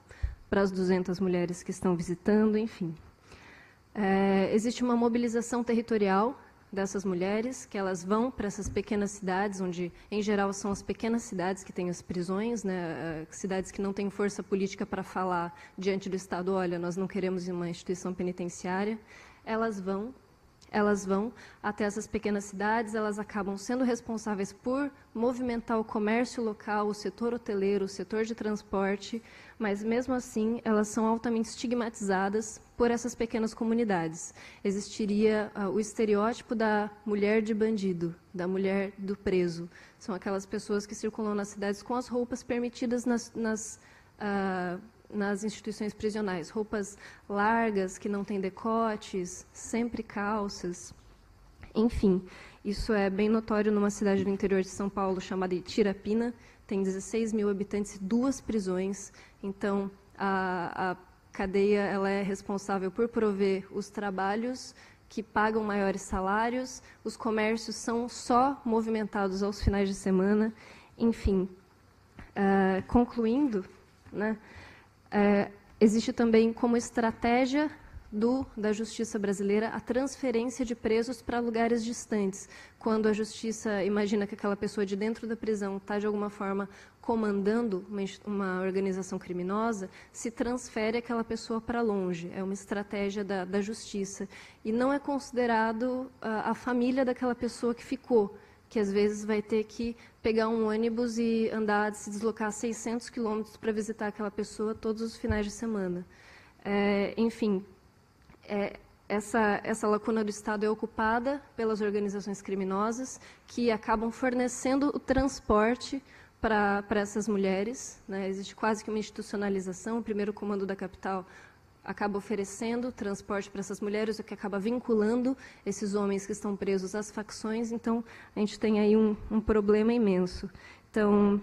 para as 200 mulheres que estão visitando, enfim. Existe uma mobilização territorial dessas mulheres, que elas vão para essas pequenas cidades, onde, em geral, são as pequenas cidades que têm as prisões, né, cidades que não têm força política para falar diante do Estado, olha, nós não queremos uma instituição penitenciária. Elas vão até essas pequenas cidades, elas acabam sendo responsáveis por movimentar o comércio local, o setor hoteleiro, o setor de transporte, mas, mesmo assim, elas são altamente estigmatizadas por essas pequenas comunidades. Existiria o estereótipo da mulher de bandido, da mulher do preso. São aquelas pessoas que circulam nas cidades com as roupas permitidas nas instituições prisionais, roupas largas, que não têm decotes, sempre calças. Enfim, isso é bem notório numa cidade do interior de São Paulo chamada Itirapina, tem 16 mil habitantes e 2 prisões, então a cadeia ela é responsável por prover os trabalhos que pagam maiores salários, os comércios são só movimentados aos finais de semana, enfim. Concluindo, né, existe também como estratégia da justiça brasileira a transferência de presos para lugares distantes. Quando a justiça imagina que aquela pessoa de dentro da prisão está, de alguma forma, comandando uma organização criminosa, se transfere aquela pessoa para longe. É uma estratégia da justiça. E não é considerado a família daquela pessoa que ficou, que às vezes vai ter que pegar um ônibus e se deslocar 600 quilômetros para visitar aquela pessoa todos os finais de semana. Enfim, essa lacuna do Estado é ocupada pelas organizações criminosas que acabam fornecendo o transporte para essas mulheres, né? Existe quase que uma institucionalização. O primeiro comando da capital acaba oferecendo transporte para essas mulheres, o que acaba vinculando esses homens que estão presos às facções. Então, a gente tem aí um problema imenso. Então,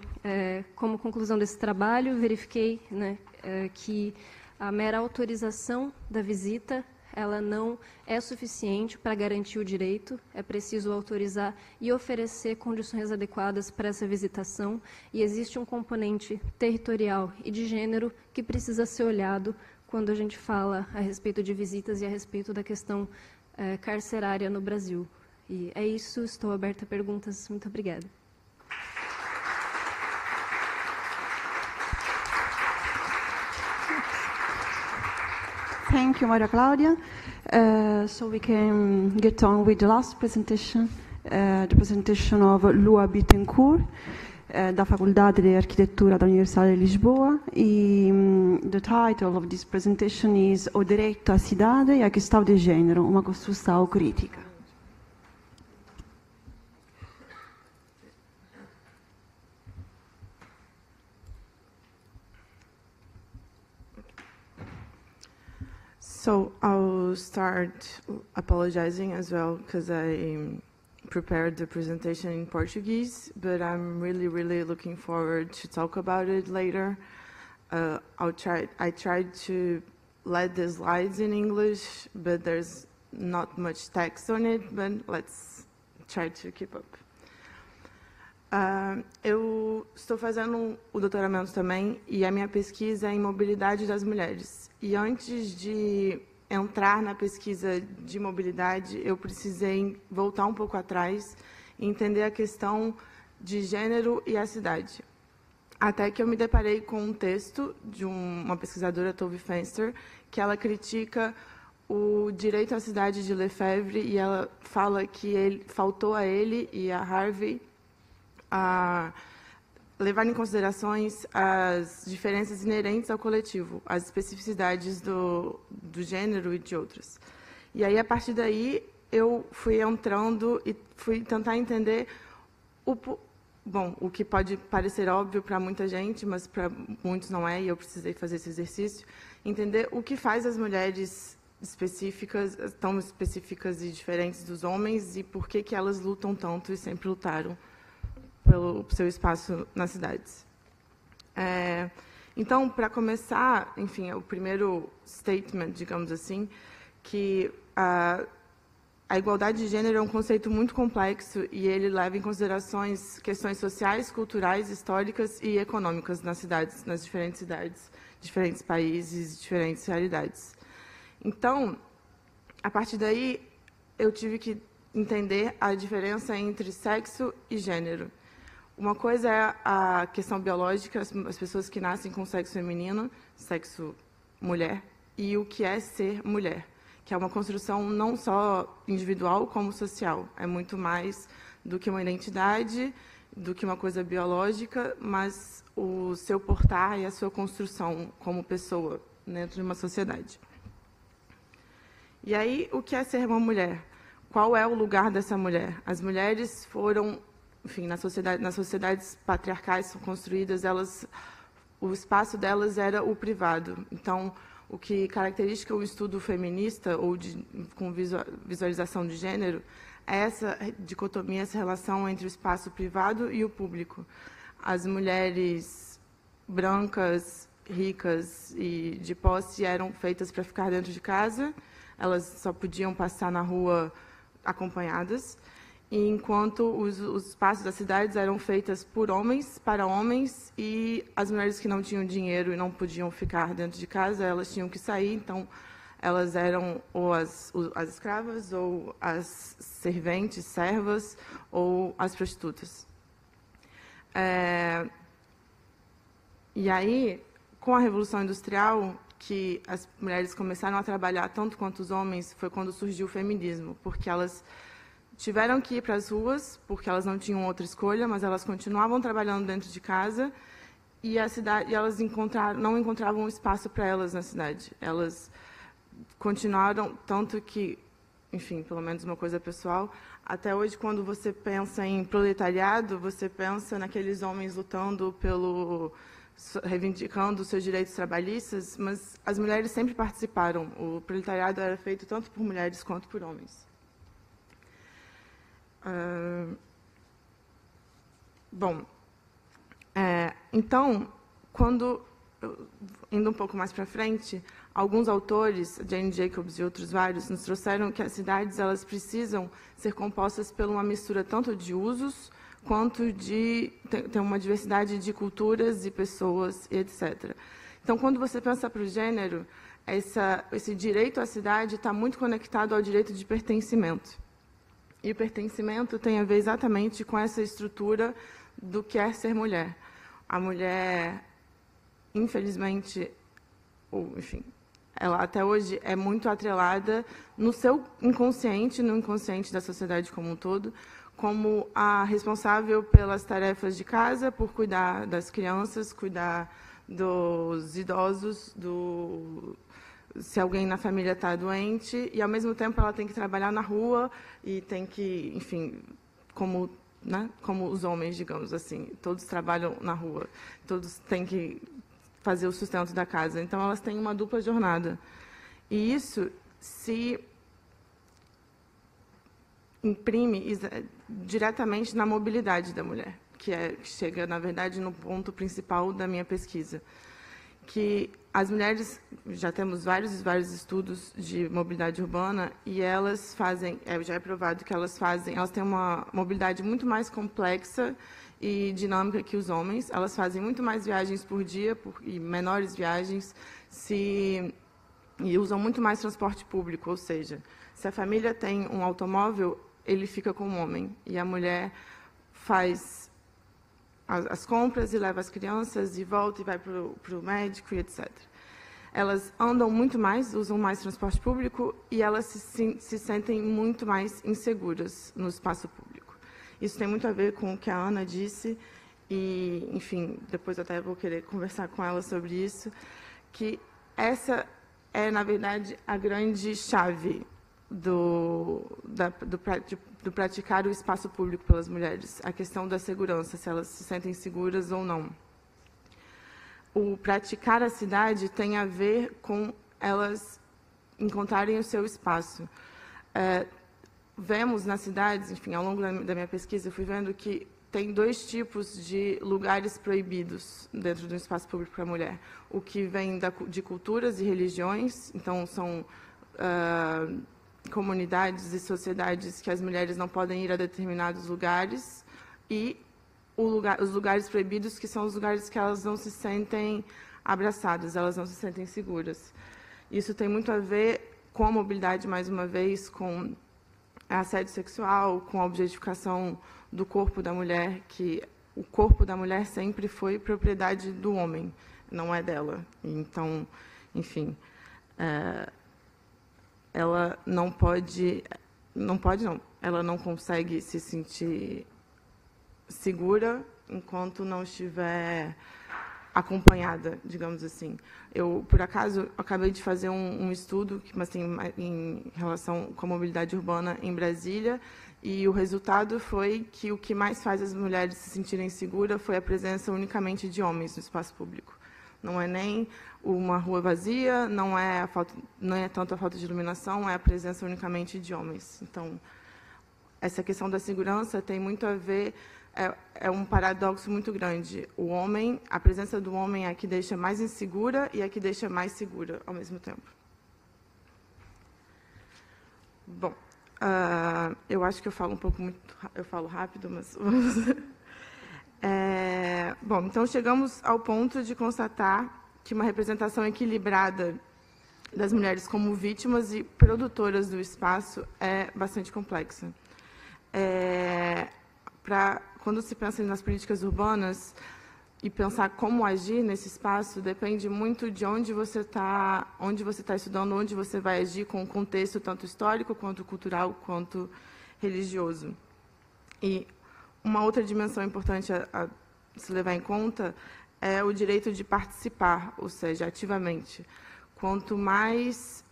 como conclusão desse trabalho, verifiquei, né, que a mera autorização da visita ela não é suficiente para garantir o direito, é preciso autorizar e oferecer condições adequadas para essa visitação, e existe um componente territorial e de gênero que precisa ser olhado quando a gente fala a respeito de visitas e a respeito da questão carcerária no Brasil. E é isso, estou aberta a perguntas. Muito obrigada. Thank you, Maria Claudia. So we can get on with the last presentation, the presentation of Lua Bittencourt, da Faculdade de Arquitetura da Universidade de Lisboa. The title of this presentation is O Direito à Cidade e a Questão de Gênero, uma construção crítica. So I'll start apologizing as well because I prepared the presentation in Portuguese, but I'm really looking forward to talk about it later. I tried to let the slides in English, but there's not much text on it, but let's try to keep up. Eu estou fazendo o doutoramento também, e a minha pesquisa é em mobilidade das mulheres. E antes de entrar na pesquisa de mobilidade, eu precisei voltar um pouco atrás e entender a questão de gênero e a cidade. Até que eu me deparei com um texto de uma pesquisadora, Tove Fenster, que ela critica o direito à cidade de Lefebvre, e ela fala que faltou a ele e a Harvey a levar em considerações as diferenças inerentes ao coletivo, as especificidades do gênero e de outras. E aí, a partir daí, eu fui entrando e fui tentar entender o que pode parecer óbvio para muita gente, mas para muitos não é, e eu precisei fazer esse exercício, entender o que faz as mulheres tão específicas e diferentes dos homens, e por que elas lutam tanto e sempre lutaram pelo seu espaço nas cidades. Então, para começar, enfim, o primeiro statement, digamos assim, que a igualdade de gênero é um conceito muito complexo, e ele leva em considerações questões sociais, culturais, históricas e econômicas nas cidades, nas diferentes cidades, diferentes países, diferentes realidades. Então, a partir daí, eu tive que entender a diferença entre sexo e gênero. Uma coisa é a questão biológica, as pessoas que nascem com sexo feminino, sexo mulher, e o que é ser mulher, que é uma construção não só individual, como social. É muito mais do que uma identidade, do que uma coisa biológica, mas o seu portar e a sua construção como pessoa dentro de uma sociedade. E aí, o que é ser uma mulher? Qual é o lugar dessa mulher? As mulheres foram, enfim, nas sociedades patriarcais construídas, o espaço delas era o privado. Então, o que caracteriza o estudo feminista ou com visualização de gênero é essa dicotomia, essa relação entre o espaço privado e o público. As mulheres brancas, ricas e de posse eram feitas para ficar dentro de casa, elas só podiam passar na rua acompanhadas, e enquanto os espaços das cidades eram feitas por homens, para homens, e as mulheres que não tinham dinheiro e não podiam ficar dentro de casa, elas tinham que sair, então elas eram ou as escravas, ou as serventes, servas, ou as prostitutas. E aí, com a Revolução Industrial, que as mulheres começaram a trabalhar tanto quanto os homens, foi quando surgiu o feminismo, porque elas tiveram que ir para as ruas, porque elas não tinham outra escolha, mas elas continuavam trabalhando dentro de casa, e elas não encontravam espaço para elas na cidade. Elas continuaram, tanto que, enfim, pelo menos uma coisa pessoal, até hoje, quando você pensa em proletariado, você pensa naqueles homens lutando reivindicando os seus direitos trabalhistas, mas as mulheres sempre participaram. O proletariado era feito tanto por mulheres quanto por homens. Então, indo um pouco mais para frente, alguns autores, Jane Jacobs e outros vários, nos trouxeram que as cidades elas precisam ser compostas por uma mistura tanto de usos quanto de ter uma diversidade de culturas e pessoas, e etc. Então, quando você pensa para o gênero, esse direito à cidade está muito conectado ao direito de pertencimento. E o pertencimento tem a ver exatamente com essa estrutura do que é ser mulher. A mulher, infelizmente, ou enfim, ela até hoje é muito atrelada no seu inconsciente, no inconsciente da sociedade como um todo, como a responsável pelas tarefas de casa, por cuidar das crianças, cuidar dos idosos, se alguém na família está doente, e, ao mesmo tempo, ela tem que trabalhar na rua e tem que, enfim, como os homens, digamos assim, todos trabalham na rua, todos têm que fazer o sustento da casa. Então, elas têm uma dupla jornada. E isso se imprime diretamente na mobilidade da mulher, que chega, na verdade, no ponto principal da minha pesquisa, que as mulheres, já temos vários estudos de mobilidade urbana, e elas fazem, já é provado que elas têm uma mobilidade muito mais complexa e dinâmica que os homens. Elas fazem muito mais viagens por dia e menores viagens, e usam muito mais transporte público, ou seja, se a família tem um automóvel, ele fica com o homem, e a mulher faz as compras e leva as crianças e volta e vai para o médico e etc. Elas andam muito mais, usam mais transporte público e elas se sentem muito mais inseguras no espaço público. Isso tem muito a ver com o que a Ana disse e, enfim, depois eu até vou querer conversar com ela sobre isso, que essa é, na verdade, a grande chave do praticar o espaço público pelas mulheres, a questão da segurança, se elas se sentem seguras ou não. O praticar a cidade tem a ver com elas encontrarem o seu espaço. Vemos nas cidades, enfim, ao longo da minha pesquisa, eu fui vendo que tem 2 tipos de lugares proibidos dentro do espaço público para a mulher. O que vem de culturas e religiões, então são comunidades e sociedades que as mulheres não podem ir a determinados lugares, e os lugares proibidos, que são os lugares que elas não se sentem abraçadas, elas não se sentem seguras. Isso tem muito a ver com a mobilidade, mais uma vez, com assédio sexual, com a objetificação do corpo da mulher, que o corpo da mulher sempre foi propriedade do homem, não é dela. Então, enfim, ela não pode, ela não consegue se sentir segura enquanto não estiver acompanhada, digamos assim. Eu, por acaso, acabei de fazer um estudo, mas em relação com a mobilidade urbana em Brasília, e o resultado foi que o que mais faz as mulheres se sentirem seguras foi a presença unicamente de homens no espaço público. Não é nem uma rua vazia, não é tanto a falta de iluminação, é a presença unicamente de homens. Então, essa questão da segurança tem muito a ver, é um paradoxo muito grande. A presença do homem é a que deixa mais insegura e a que deixa mais segura ao mesmo tempo. Bom, eu acho que eu falo eu falo rápido, mas bom, então chegamos ao ponto de constatar que uma representação equilibrada das mulheres como vítimas e produtoras do espaço é bastante complexa. Quando se pensa nas políticas urbanas e pensar como agir nesse espaço, depende muito de onde você está estudando, onde você vai agir, com um contexto tanto histórico, quanto cultural, quanto religioso. E uma outra dimensão importante a se levar em conta é o direito de participar, ou seja, ativamente. Quanto mais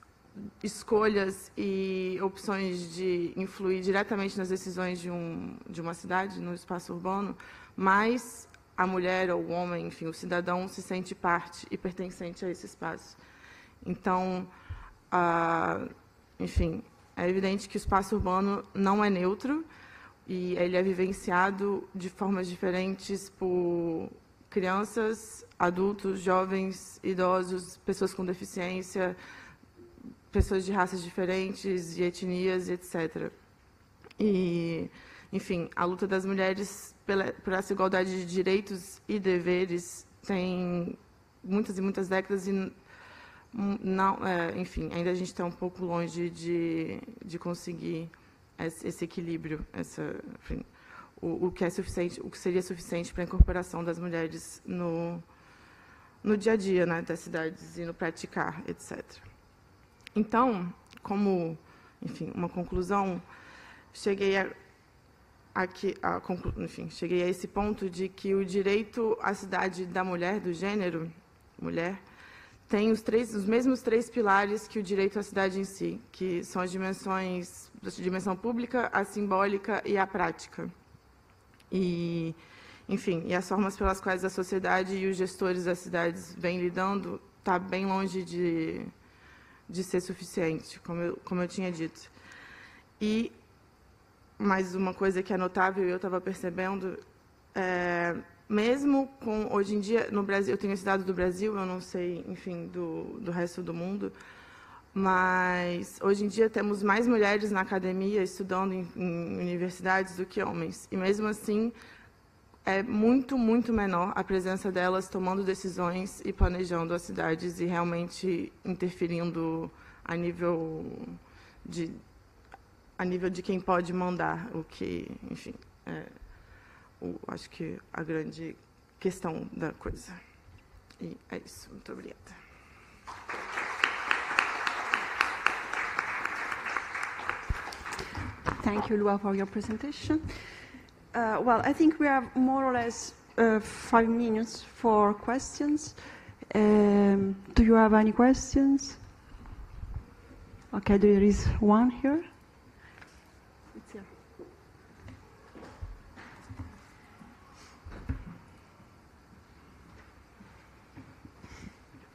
escolhas e opções de influir diretamente nas decisões de uma cidade, no espaço urbano, mais a mulher ou o homem, enfim, o cidadão se sente parte e pertencente a esse espaço. Então, enfim, é evidente que o espaço urbano não é neutro e ele é vivenciado de formas diferentes por crianças, adultos, jovens, idosos, pessoas com deficiência, pessoas de raças diferentes e etnias, etc. E, enfim, a luta das mulheres por essa igualdade de direitos e deveres tem muitas e muitas décadas e não, enfim, ainda a gente está um pouco longe de conseguir esse equilíbrio, enfim, o que é suficiente, o que seria suficiente para a incorporação das mulheres no dia a dia, né, das cidades e no praticar, etc. Então, como, enfim, uma conclusão, cheguei cheguei a esse ponto de que o direito à cidade da mulher, do gênero mulher, tem os mesmos 3 pilares que o direito à cidade em si, que são as dimensões, a dimensão pública, a simbólica e a prática. E, enfim, e as formas pelas quais a sociedade e os gestores das cidades vêm lidando está bem longe de ser suficiente, como eu tinha dito. E mais uma coisa que é notável, e eu estava percebendo, mesmo com, hoje em dia, no Brasil, eu tenho esse dado do Brasil, eu não sei, enfim, do resto do mundo, mas hoje em dia temos mais mulheres na academia estudando em universidades do que homens. E mesmo assim, é muito, muito menor a presença delas tomando decisões e planejando as cidades e realmente interferindo a nível de quem pode mandar, o que, enfim, acho que a grande questão da coisa. E é isso. Muito obrigada. Thank you, Lua, for your presentation. Well, I think we have more or less 5 minutes for questions. Do you have any questions? Okay, there is one here. It's here.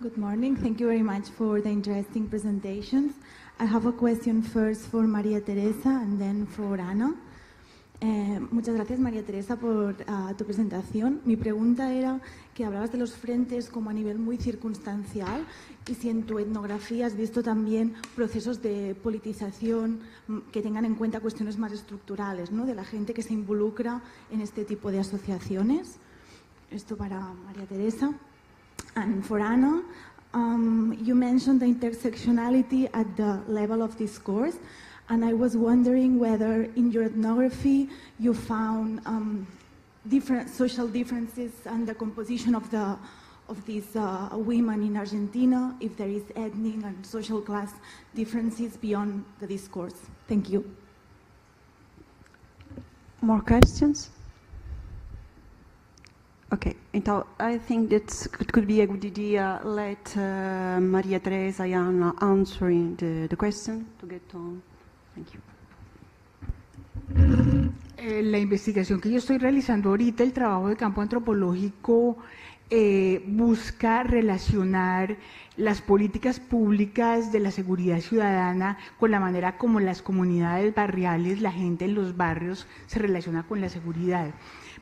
Good morning. Thank you very much for the interesting presentations. I have a question first for María Teresa and then for Ana. Muchas gracias, María Teresa, por tu presentación. Mi pregunta era que hablabas de los frentes como a nivel muy circunstancial y si en tu etnografía has visto también procesos de politización que tengan en cuenta cuestiones más estructurales, ¿no? De la gente que se involucra en este tipo de asociaciones. Esto para María Teresa. And for Ana, you mentioned the intersectionality at the level of discourse, and I was wondering whether in your ethnography you found different social differences and the composition of these women in Argentina, if there is ethnic and social class differences beyond the discourse. Thank you. More questions? Okay, então, I think that it could be a good idea let Maria Teresa and Anna answering the question to get on. Thank you. La investigación que yo estoy realizando ahorita, el trabajo de campo antropológico, busca relacionar las políticas públicas de la seguridad ciudadana con la manera como las comunidades barriales, la gente en los barrios se relaciona con la seguridad.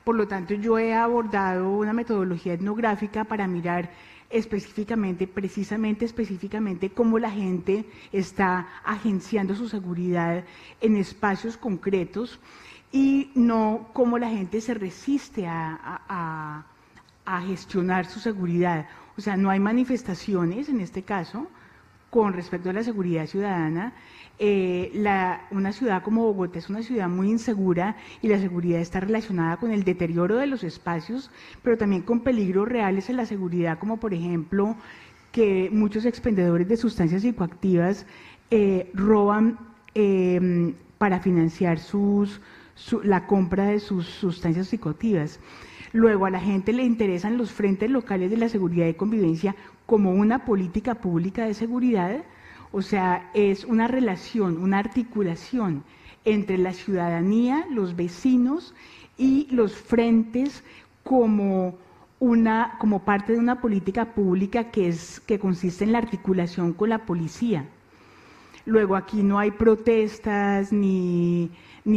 Por lo tanto, yo he abordado una metodología etnográfica para mirar específicamente cómo la gente está agenciando su seguridad en espacios concretos y no cómo la gente se resiste a gestionar su seguridad. O sea, no hay manifestaciones en este caso con respecto a la seguridad ciudadana. Una ciudad como Bogotá es una ciudad muy insegura y la seguridad está relacionada con el deterioro de los espacios, pero también con peligros reales en la seguridad, como por ejemplo que muchos expendedores de sustancias psicoactivas roban para financiar la compra de sus sustancias psicoactivas. Luego, a la gente le interesan los frentes locales de la seguridad y convivencia como una política pública de seguridad. O sea, es una relación, una articulación entre la ciudadanía, los vecinos y los frentes como parte de una política pública que consiste en la articulación con la policía. Luego, aquí no hay protestas ni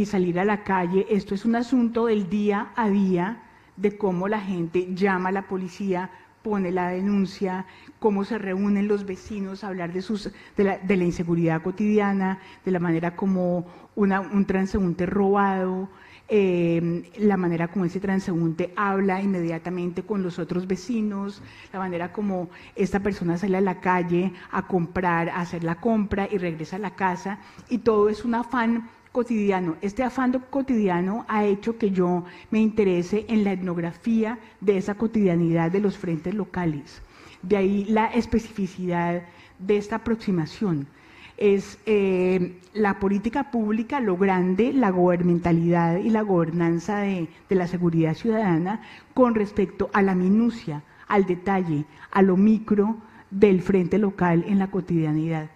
salir a la calle. Esto es un asunto del día a día de cómo la gente llama a la policía, pone la denuncia, cómo se reúnen los vecinos a hablar de la inseguridad cotidiana, de la manera como un transeúnte robado, la manera como ese transeúnte habla inmediatamente con los otros vecinos, la manera como esta persona sale a la calle a comprar, a hacer la compra y regresa a la casa, y todo es un afán cotidiano. Este afán cotidiano ha hecho que yo me interese en la etnografía de esa cotidianidad de los frentes locales. De ahí la especificidad de esta aproximación. Es la política pública, lo grande, la gubernamentalidad y la gobernanza de la seguridad ciudadana con respecto a la minucia, al detalle, a lo micro del frente local en la cotidianidad.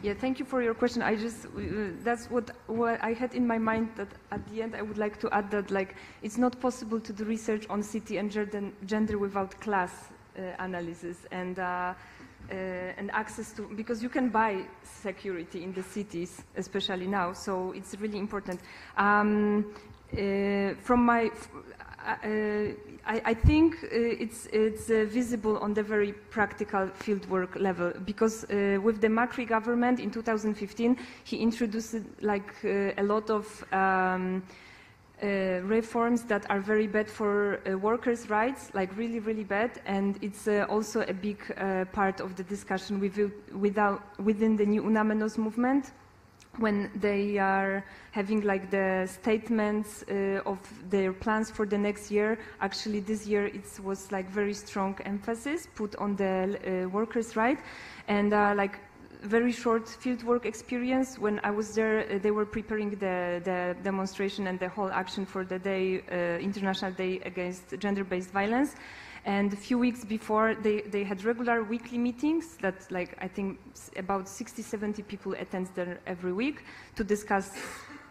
Yeah, thank you for your question. I just that's what I had in my mind, that at the end I would like to add that it's not possible to do research on city and gender without class analysis, and and access to, because you can buy security in the cities, especially now, so it's really important. I think it's visible on the very practical fieldwork level, because with the Macri government in 2015, he introduced like a lot of reforms that are very bad for workers' rights, like really, really bad, and it's also a big part of the discussion within the new UNAMENOS movement, when they are having like the statements of their plans for the next year. Actually, this year it was like very strong emphasis put on the workers' right, and like very short fieldwork experience. When I was there, they were preparing the demonstration and the whole action for the day, International Day Against Gender-Based Violence. And a few weeks before, they had regular weekly meetings that, like, I think about 60, 70 people attend there every week to discuss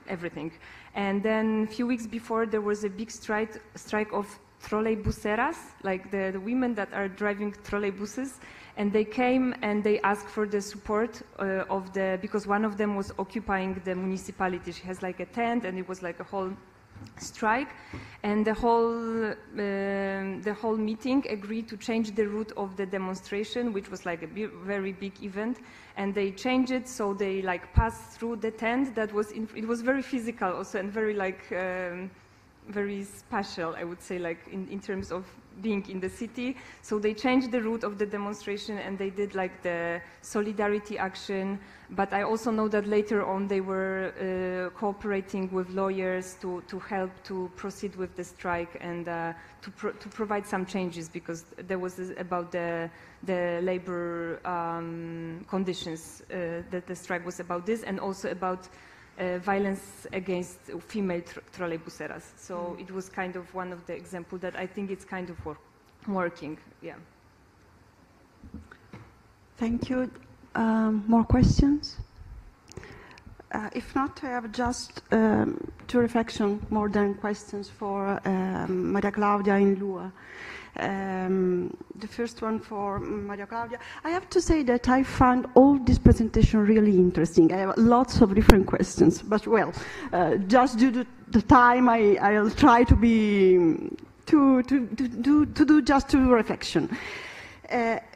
everything. And then a few weeks before, there was a big strike of trolleybuseras, like the women that are driving trolleybuses. And they came and they asked for the support because one of them was occupying the municipality. She has like a tent, and it was like a whole strike, and the whole meeting agreed to change the route of the demonstration, which was like a very big event, and they changed it so they like passed through the tent that was it was very physical also, and very like very spatial, I would say, like in terms of being in the city. So they changed the route of the demonstration, and they did like the solidarity action. But I also know that later on they were cooperating with lawyers to help to proceed with the strike and to provide some changes, because there was about the labor conditions, that the strike was about this, and also about violence against female trolleybuseras. So it was kind of one of the examples that I think it's kind of working, yeah. Thank you. More questions? If not, I have just two reflections more than questions for Maria Claudia and Lua. The first one for Maria Claudia. I have to say that I found all this presentation really interesting. I have lots of different questions, but well, just due to the time, I'll try to do just two reflections.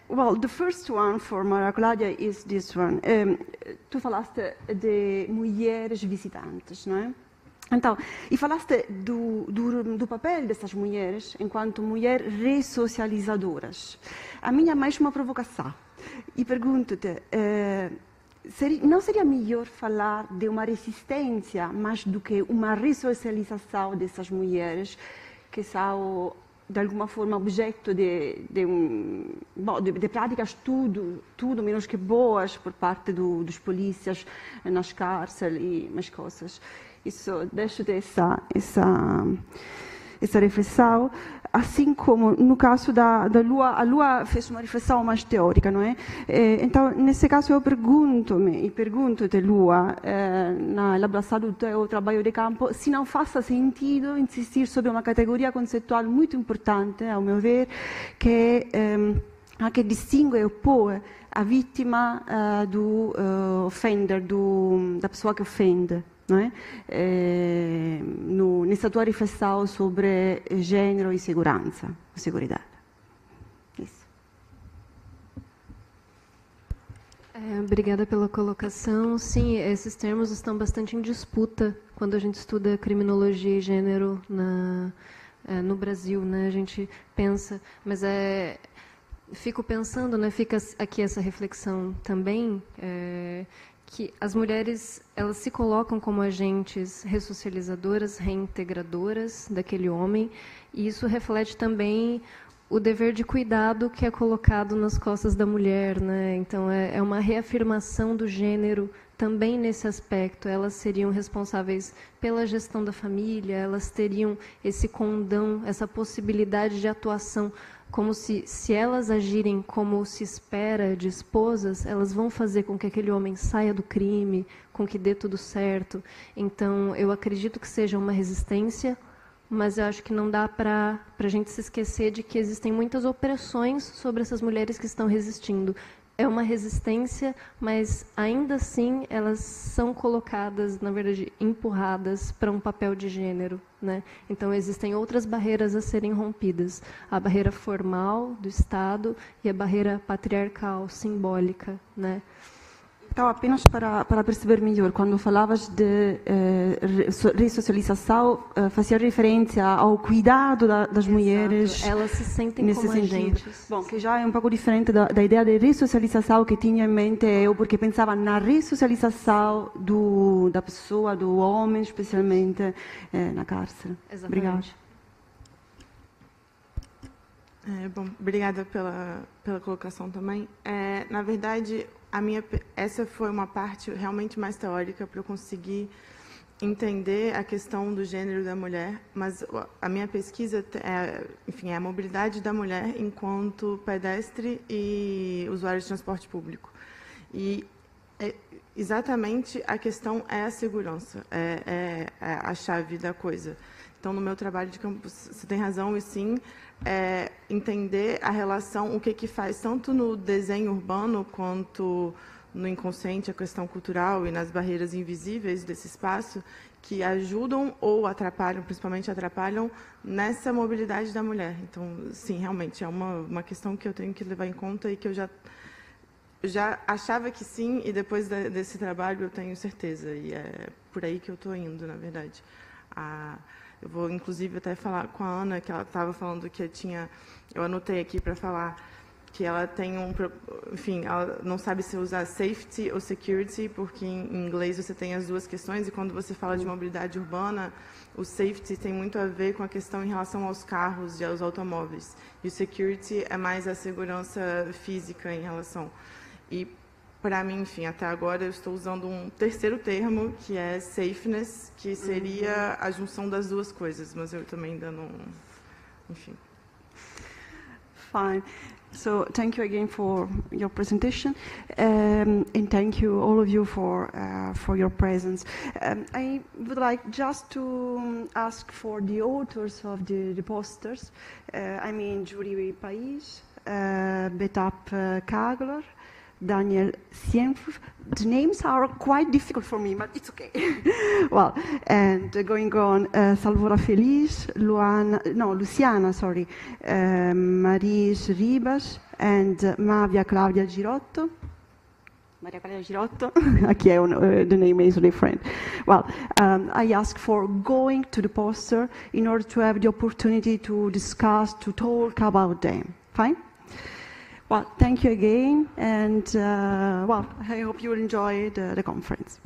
Well, the first one for Maria Claudia is this one. Tu falaste de mulheres visitantes, não é? Então, e falaste do papel dessas mulheres enquanto mulheres ressocializadoras. A minha é mais uma provocação. E pergunto-te, não seria melhor falar de uma resistência mais do que uma ressocialização dessas mulheres que são, de alguma forma, objeto de práticas tudo menos que boas por parte dos polícias nas cárceles e mais coisas? Isso, deixo essa reflexão, assim como no caso da Lua, a Lua fez uma reflexão mais teórica, não é? Então, nesse caso, eu pergunto-te, Lua, na elaboração do teu trabalho de campo, se não faça sentido insistir sobre uma categoria conceitual muito importante, ao meu ver, que distingue e opõe a vítima do offender, da pessoa que ofende. Não é? Nessa tua reflexão sobre gênero e segurança, seguridade. Isso. Obrigada pela colocação. Sim, esses termos estão bastante em disputa quando a gente estuda criminologia e gênero no Brasil, né? A gente pensa, mas fico pensando, né? Fica aqui essa reflexão também, que as mulheres, elas se colocam como agentes ressocializadoras, reintegradoras daquele homem, e isso reflete também o dever de cuidado que é colocado nas costas da mulher, né? Então, é uma reafirmação do gênero também nesse aspecto. Elas seriam responsáveis pela gestão da família, elas teriam esse condão, essa possibilidade de atuação, como se elas agirem como se espera de esposas, elas vão fazer com que aquele homem saia do crime, com que dê tudo certo. Então, eu acredito que seja uma resistência, mas eu acho que não dá para a gente se esquecer de que existem muitas opressões sobre essas mulheres que estão resistindo, é uma resistência, mas ainda assim elas são colocadas, na verdade, empurradas para um papel de gênero, né? Então existem outras barreiras a serem rompidas: a barreira formal do Estado e a barreira patriarcal, simbólica, né? Então, apenas para perceber melhor, quando falavas de ressocialização, fazia referência ao cuidado das mulheres. Elas se sentem nesse como sentido. agentes. Bom, que já é um pouco diferente da ideia de ressocialização que tinha em mente eu, porque pensava na ressocialização da pessoa, do homem, especialmente na cárcere. Exatamente. Obrigada. Bom, obrigada pela colocação também. Na verdade, essa foi uma parte realmente mais teórica para eu conseguir entender a questão do gênero da mulher, mas a minha pesquisa é a mobilidade da mulher enquanto pedestre e usuário de transporte público. E exatamente a questão é a segurança, é a chave da coisa. Então, no meu trabalho de campo, você tem razão, e sim, entender a relação, o que faz, tanto no desenho urbano, quanto no inconsciente, a questão cultural e nas barreiras invisíveis desse espaço, que ajudam ou atrapalham, principalmente atrapalham, nessa mobilidade da mulher. Então, sim, realmente, é uma questão que eu tenho que levar em conta e que eu já achava que sim, e depois desse trabalho eu tenho certeza, e é por aí que eu estou indo, na verdade. Eu vou, inclusive, até falar com a Ana, que ela estava falando que eu anotei aqui para falar que ela tem enfim, ela não sabe se usar safety ou security, porque em inglês você tem as duas questões, e quando você fala de mobilidade urbana, o safety tem muito a ver com a questão em relação aos carros e aos automóveis, e o security é mais a segurança física em relação. E, para mim, enfim, até agora eu estou usando um terceiro termo, que é safeness, que seria a junção das duas coisas, mas eu também ainda não... Enfim. Fine. So thank you again for your presentation, and thank you all of you for your presence. I would like just to ask for the authors of the posters. I mean, Julie Pais, Betap Kagler, Daniel Sienf. The names are quite difficult for me, but it's okay. Well, and going on, Salvora Feliz, Luciana, Maris Ribas, and Mavia Claudia Girotto. Maria Claudia Girotto, the name is different. Well, I ask for going to the poster in order to have the opportunity to discuss, to talk about them. Fine? Well, thank you again, and I hope you will enjoy the conference.